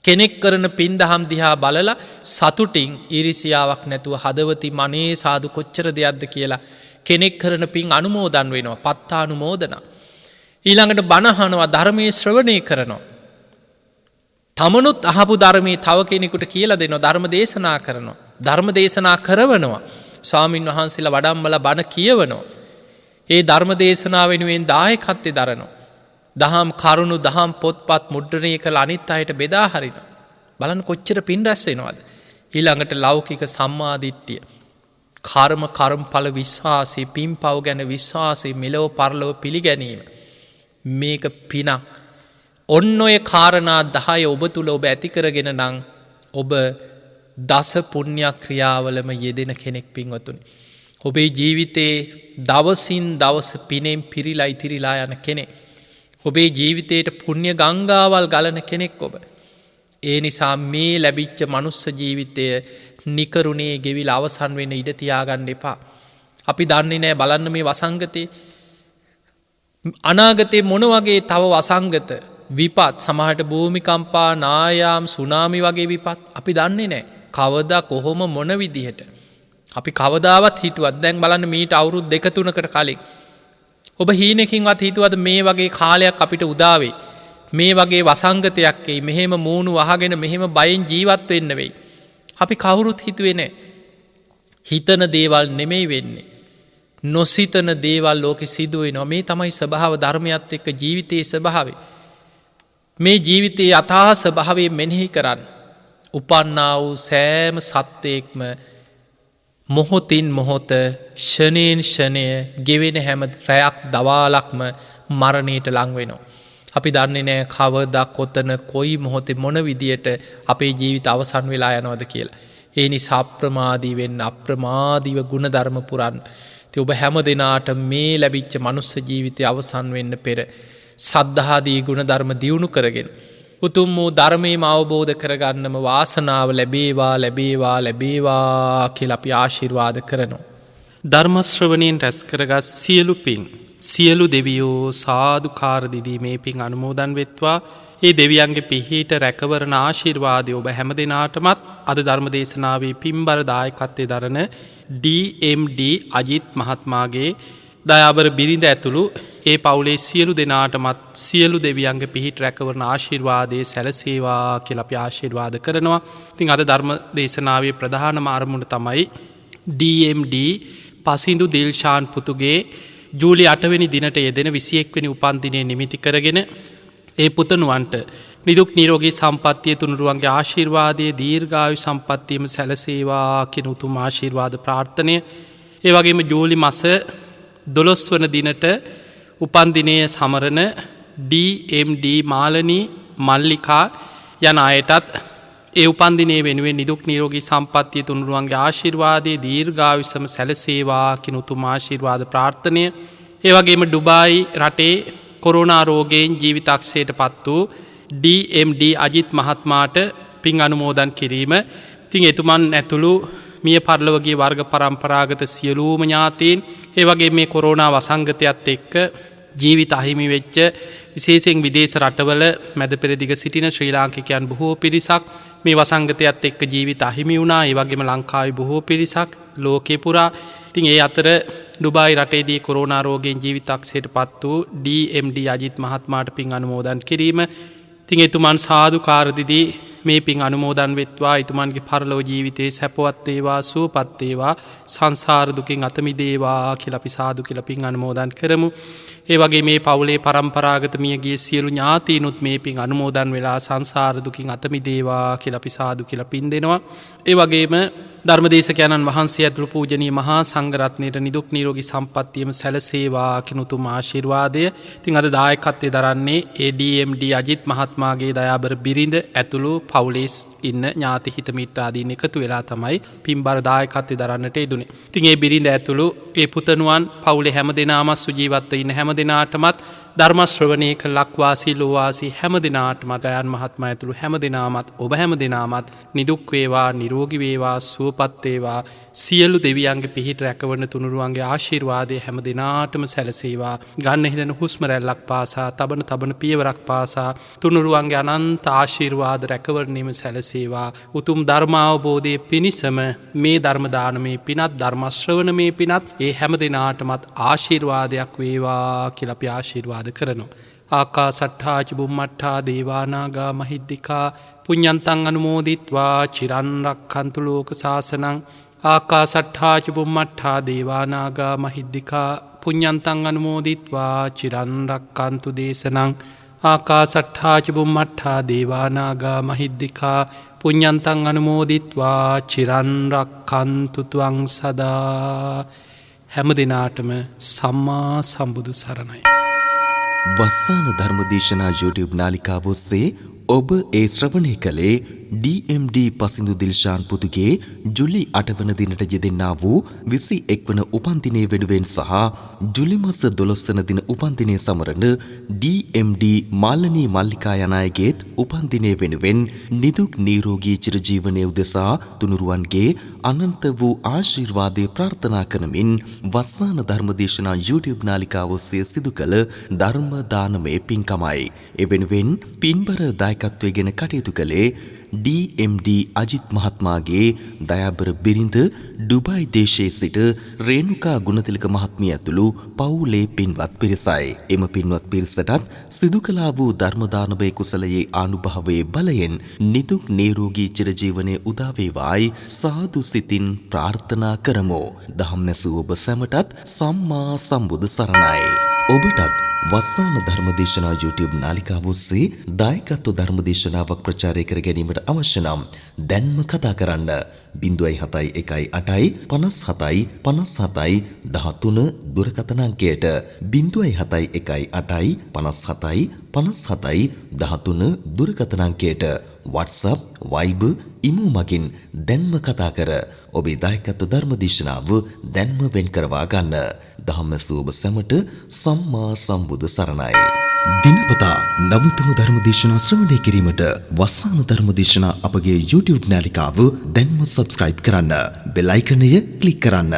කෙනෙක් කරන පින් දහම් දිහා බලලා සතුටින් ඉරිසියාවක් නැතුව හදවති මනේ සාදු කොච්චර දෙයක්ද කියලා කෙනෙක් කරන පින් අනුමෝදන් වෙනවා. පත්තානුමෝදන. ඊළඟට බණහනවා ධර්මය ශ්‍රවණය කරනවා. තමනුත් අහපු ධර්මයේ තව කෙනෙකුට කියලා දෙනවා. ධර්ම දේශනා කරනවා. ධර්ම දේශනා කරවනවා. ස්වාමින් වහන්සේලා වඩම්මල බණ කියවනවා. ඒ ධර්ම දේශනා වෙනුවෙන් දායකත්වය දරනවා. දහම් කරුණු දහම් පොත්පත් මුද්‍රණය කළ අනිත් අයට බෙදා හරිනවා. බලන්න කොච්චර පින් රැස් වෙනවද. ඊළඟට ලෞකික සම්මාදිට්ඨිය. කර්ම කර්මඵල විශ්වාසී පින් පව් ගැන විශ්වාසී මෙලොව පරලොව පිළිගැනීම. මේක පිනක්. ඔන්න ඔය කාරණා 10 ඔබ තුල ඔබ ඇති කරගෙන නම් ඔබ දස පුණ්‍ය ක්‍රියාවලම යෙදෙන කෙනෙක් පින්වතුනි. ඔබේ ජීවිතේ දවසින් දවස පිනෙන් පිරීලා ඉතිරිලා යන කෙනෙක්. ඔබේ ජීවිතයට පුණ්‍ය ගංගාවල් ගලන කෙනෙක් ඔබ. ඒ නිසා මේ ලැබිච්ච මනුස්ස ජීවිතය නිකරුණේ ගෙවිලා අවසන් වෙන්න ඉඩ තියාගන්න එපා. අපි දන්නේ නැහැ බලන්න මේ වසංගතේ අනාගතේ මොන වගේ තව වසංගත විපත් සමහරට භූමිකම්පා නායාම් සුනාමි වගේ විපත් අපි දන්නේ නැහැ. කවදා කොහොම මොන විදිහට අපි කවදාවත් හිතුවත් දැන් බලන්න මීට අවුරුදු 2-3කට කලින් ඔබ හීනකින්වත් හිතුවද මේ වගේ කාලයක් අපිට උදාවේ. මේ වගේ වසංගතයක් එයි. මෙහෙම මූණු වහගෙන මෙහෙම බයෙන් ජීවත් වෙන්න වෙයි. අපි කවුරුත් හිතුවේ නැහැ. හිතන දේවල් නෙමෙයි වෙන්නේ. නොසිතන දේවල් ලෝකෙ සිදු වෙනවා. මේ තමයි ස්වභාව ධර්මයත් එක්ක ජීවිතයේ ස්වභාවය. මේ ජීවිතයේ යථා ස්වභාවය මෙනෙහි කරන්න. උපන්නා වූ සෑම සත්වයක්ම මොහොතින් මොහොත ෂණයෙන් ෂණය ගෙවෙන හැම රැයක් දවාලක්ම මරණයට ලං වෙනවා. අපි දන්නේ නැහැ කවදා කොතන කොයි මොහොතේ මොන විදියට අපේ ජීවිත අවසන් වෙලා යනවද කියලා. ඒ නිසා අප්‍රමාදී වෙන්න අප්‍රමාදීව ගුණධර්ම පුරන්න. ඉතින් ඔබ හැම දිනාට මේ ලැබිච්ච මනුස්ස ජීවිතය අවසන් වෙන්න පෙර සද්ධාදී ගුණධර්ම දියුණු කරගෙන උතුම් වූ ධර්මයේම අවබෝධ කරගන්නම වාසනාව ලැබේවා ලැබේවා ලැබේවා කියලා අපි ආශිර්වාද කරනවා. ධර්ම ශ්‍රවණයෙන් රැස් කරගත් සියලු පින් සියලු දෙවියෝ සාදුකාර දිදී මේ පින් අනුමෝදන් වෙත්වා. ඒ දෙවියන්ගේ පිහිට රැකවරණ ආශිර්වාදය ඔබ හැම දිනාටමත් අද ධර්ම දේශනාවේ පින්බර දායකත්වයේ දරන DMD අජිත් මහත්මයාගේ දයාබර බිරිඳ ඇතුළු ඒ පවුලේ සියලු දෙනාටමත් සියලු දෙවියන්ගේ පිහිට රැකවරණ ආශිර්වාදයේ සැලසේවා කියලා අපි ආශිර්වාද කරනවා. ඉතින් අද ධර්ම දේශනාවේ ප්‍රධානම අරමුණ තමයි DMD පසින්දු දිල්ෂාන් පුතුගේ ජූලි 8 වෙනි දිනට යෙදෙන 21 වෙනි උපන්දිනය නිමිති කරගෙන ඒ පුතණුවන්ට නිදුක් නිරෝගී සම්පන්නිය තුනුරුවන්ගේ ආශිර්වාදයේ දීර්ඝායු සම්පන්නියම සැලසේවා කියන උතුම් ආශිර්වාද ප්‍රාර්ථනය. ඒ වගේම ජූලි මාස 12 වන දිනට උපන්දිනයේ සමරන DMD මාලනී මල්ලිකා යන අයටත් ඒ උපන්දිනයේ වෙනුවෙන් නිදුක් නිරෝගී සම්පන්නිය තුනුරුවන්ගේ ආශිර්වාදයේ දීර්ඝායුෂම සැලසේවා කියන උතුම් ආශිර්වාද ප්‍රාර්ථනය. ඒ වගේම ඩුබායි රටේ කොරෝනා රෝගයෙන් ජීවිතක්ෂයට පත් වූ DMD අජිත් මහත්මයාට පින් අනුමෝදන් කිරීම. ඉතින් එතුමන් ඇතුළු මිය පරලොවගේ වර්ග පරම්පරාගත සියලුම ඥාතීන් ඒ වගේ මේ කොරෝනා වසංගතයත් එක්ක ජීවිත අහිමි වෙච්ච විශේෂයෙන් විදේශ රටවල මැද පෙරදිග සිටින ශ්‍රී ලාංකිකයන් බොහෝ පිරිසක් මේ වසංගතයත් එක්ක ජීවිත අහිමි වුණා. ඒ වගේම ලංකාවේ බොහෝ පිරිසක් ලෝකේ පුරා. ඉතින් ඒ අතර ඩුබායි රටේදී කොරෝනා රෝගයෙන් ජීවිතක්ෂයට පත් වූ DMD අජිත් මහත්මයාට පින් අනුමෝදන් කිරීම. ඉතින් එතුමන් සාදුකාර දිදී මේ පින් අනුමෝදන් වෙත්වා. එතුමන්ගේ පරලොව ජීවිතයේ සැපවත් වේවා සුවපත් වේවා සංසාර දුකින් අත මිදේවා කියලා අපි සාදු කියලා පින් අනුමෝදන් කරමු. ඒ වගේ මේ පවුලේ පරම්පරාගත මියගිය සියලු ඥාතීනුත් මේ පින් අනුමෝදන් වෙලා සංසාර දුකින් අත මිදේවා කියලා අපි සාදු කියලා පින් දෙනවා. ඒ වගේම ධර්මදේශකයන්න් වහන්සේ ඇතුළු පූජනීය මහා සංඝරත්නයට නිදුක් නිරෝගී සම්පන්නියම සැලසේවා කියන උතුම් ආශිර්වාදය. ඉතින් අද දායකත්වයේ දරන්නේ ඒ DMD අජිත් මහත්මයාගේ දයාබර බිරිඳ ඇතුළු පවුලේ ඉන්න ඥාති හිත මිත්‍රාදීන් එකතු වෙලා තමයි පින්බර දායකත්වයේ දරන්නට යෙදුනේ. ඉතින් ඒ බිරිඳ ඇතුළු ඒ පුතණුවන් පවුලේ හැම දෙනාම සුජීවත්ව ඉන්න හැම දෙනාටමත් ධර්මශ්‍රවණය කළ ලක්වාසී ලෝවාසී හැම දෙනාටම ගයන් මහත්ම ඇතුළු හැම දෙනාමත් ඔබ හැම දෙනාමත් නිදුක්වේවා නිරෝගිවේවා සුවපත්වේවා සියලු දෙවියන්ගේ පිහිට රැකවන තුනුරුවන්ගේ ආශිර්වාදය හැම දෙනාටම සැලසේවා ගන්න හිලෙන හුස්මරැල්ලක් පාසා තබන පියවරක් පාසා තුනුරුවන්ගේ අනන්ත ආශිර්වාද රැකවරණීම සැලසේවා උතුම් ධර්මාවබෝධය පිණිසම මේ ධර්මදානමේ පිනත් ධර්මශ්‍රවණ මේ පිනත් ඒ හැම දෙනාටමත් ආශිර්වාදයක් වේවා කියලා අපි ආශිර්වාද කරනවා. ආකා සට්ඨාච බුම්මට්ඨා දේවානාගා මහිද්దికා පුඤ්ඤන්තං අනුමෝදිත්වා චිරන් රක්ඛන්තු ලෝක සාසනං ආකා සට්ඨාච බුම්මට්ඨා දේවානාගා මහිද්దికා පුඤ්ඤන්තං අනුමෝදිත්වා චිරන් රක්ඛන්තු දේශනං ආකා සට්ඨාච බුම්මට්ඨා දේවානාගා මහිද්దికා පුඤ්ඤන්තං අනුමෝදිත්වා චිරන් රක්ඛන්තු ත්වං සදා හැම දිනාටම සම්මා සම්බුදු සරණයි. වස්සාන ධර්මදේශනා YouTube නාලිකාව ඔස්සේ ඔබ ඒ ශ්‍රවණය කළේ DMD පසිඳු දිල්ෂාන් පුතුගේ ජුලි 8 වන දිනට යෙදෙන්නා වූ 21 වන උපන්දිනය වෙනුවෙන් සහ ජුලි මාස 12 වන දින උපන්දිනය සමරන DMD මාලනී මල්ලිකා යන අයගේත් උපන්දිනය වෙනුවෙන් නිදුක් නිරෝගී චිරජීවනයේ උදෙසා තුනුරුවන්ගේ අනන්ත වූ ආශිර්වාදය ප්‍රාර්ථනා කරමින් වස්සාන ධර්මදේශනා YouTube නාලිකාව ඔස්සේ සිදු කළ ධර්ම දානමය පින්කමයි. ඒ වෙනුවෙන් පින්බර දායකත්වයෙන් කටයුතු කළේ DMD අජිත් මහත්මයාගේ දයාබර බිරිඳ ඩුබායි දේශයේ සිට රේණුකා ගුණතිලක මහත්මිය ඇතුළු පවුලේ පින්වත් පිරිසයි. එම පින්වත් පිරිසටත් සිදු කළා වූ ධර්ම දානමය කුසලයේ ආනුභාවයේ බලයෙන් නිදුක් නිරෝගී චිරජීවනයේ උදා වේවායි සාදු සිතින් ප්‍රාර්ථනා කරමු. දහම් නැසූ ඔබ සැමටත් සම්මා සම්බුදු සරණයි. ඔබටත් වස්සාන ධර්මදේශනා YouTube නාලිකාව ඔස්සේ දායකත්ව ධර්මදේශනාවක් ප්‍රචාරය කර ගැනීමට අවශ්‍ය නම් දැන්ම කතා කරන්න 071 57 57 13 දුරකථන අංකයට 071 57 57 13 දුරකථන අංකයට WhatsApp Viber ඉමු මගින් දැන්ම කතා කර ඔබේ දායකත්ව ධර්මදේශනාව දැන්ම වෙන් කරවා ගන්න. දහම් සූබ සැමට සම්මා සම්බුදු සරණයි. දිනපතා නවතම ධර්මදේශනා ශ්‍රවණය කිරීමට වස්සාන ධර්මදේශනා අපගේ YouTube නාලිකාව දැන්ම subscribe කරන්න. බෙල් අයිකනය ක්ලික් කරන්න.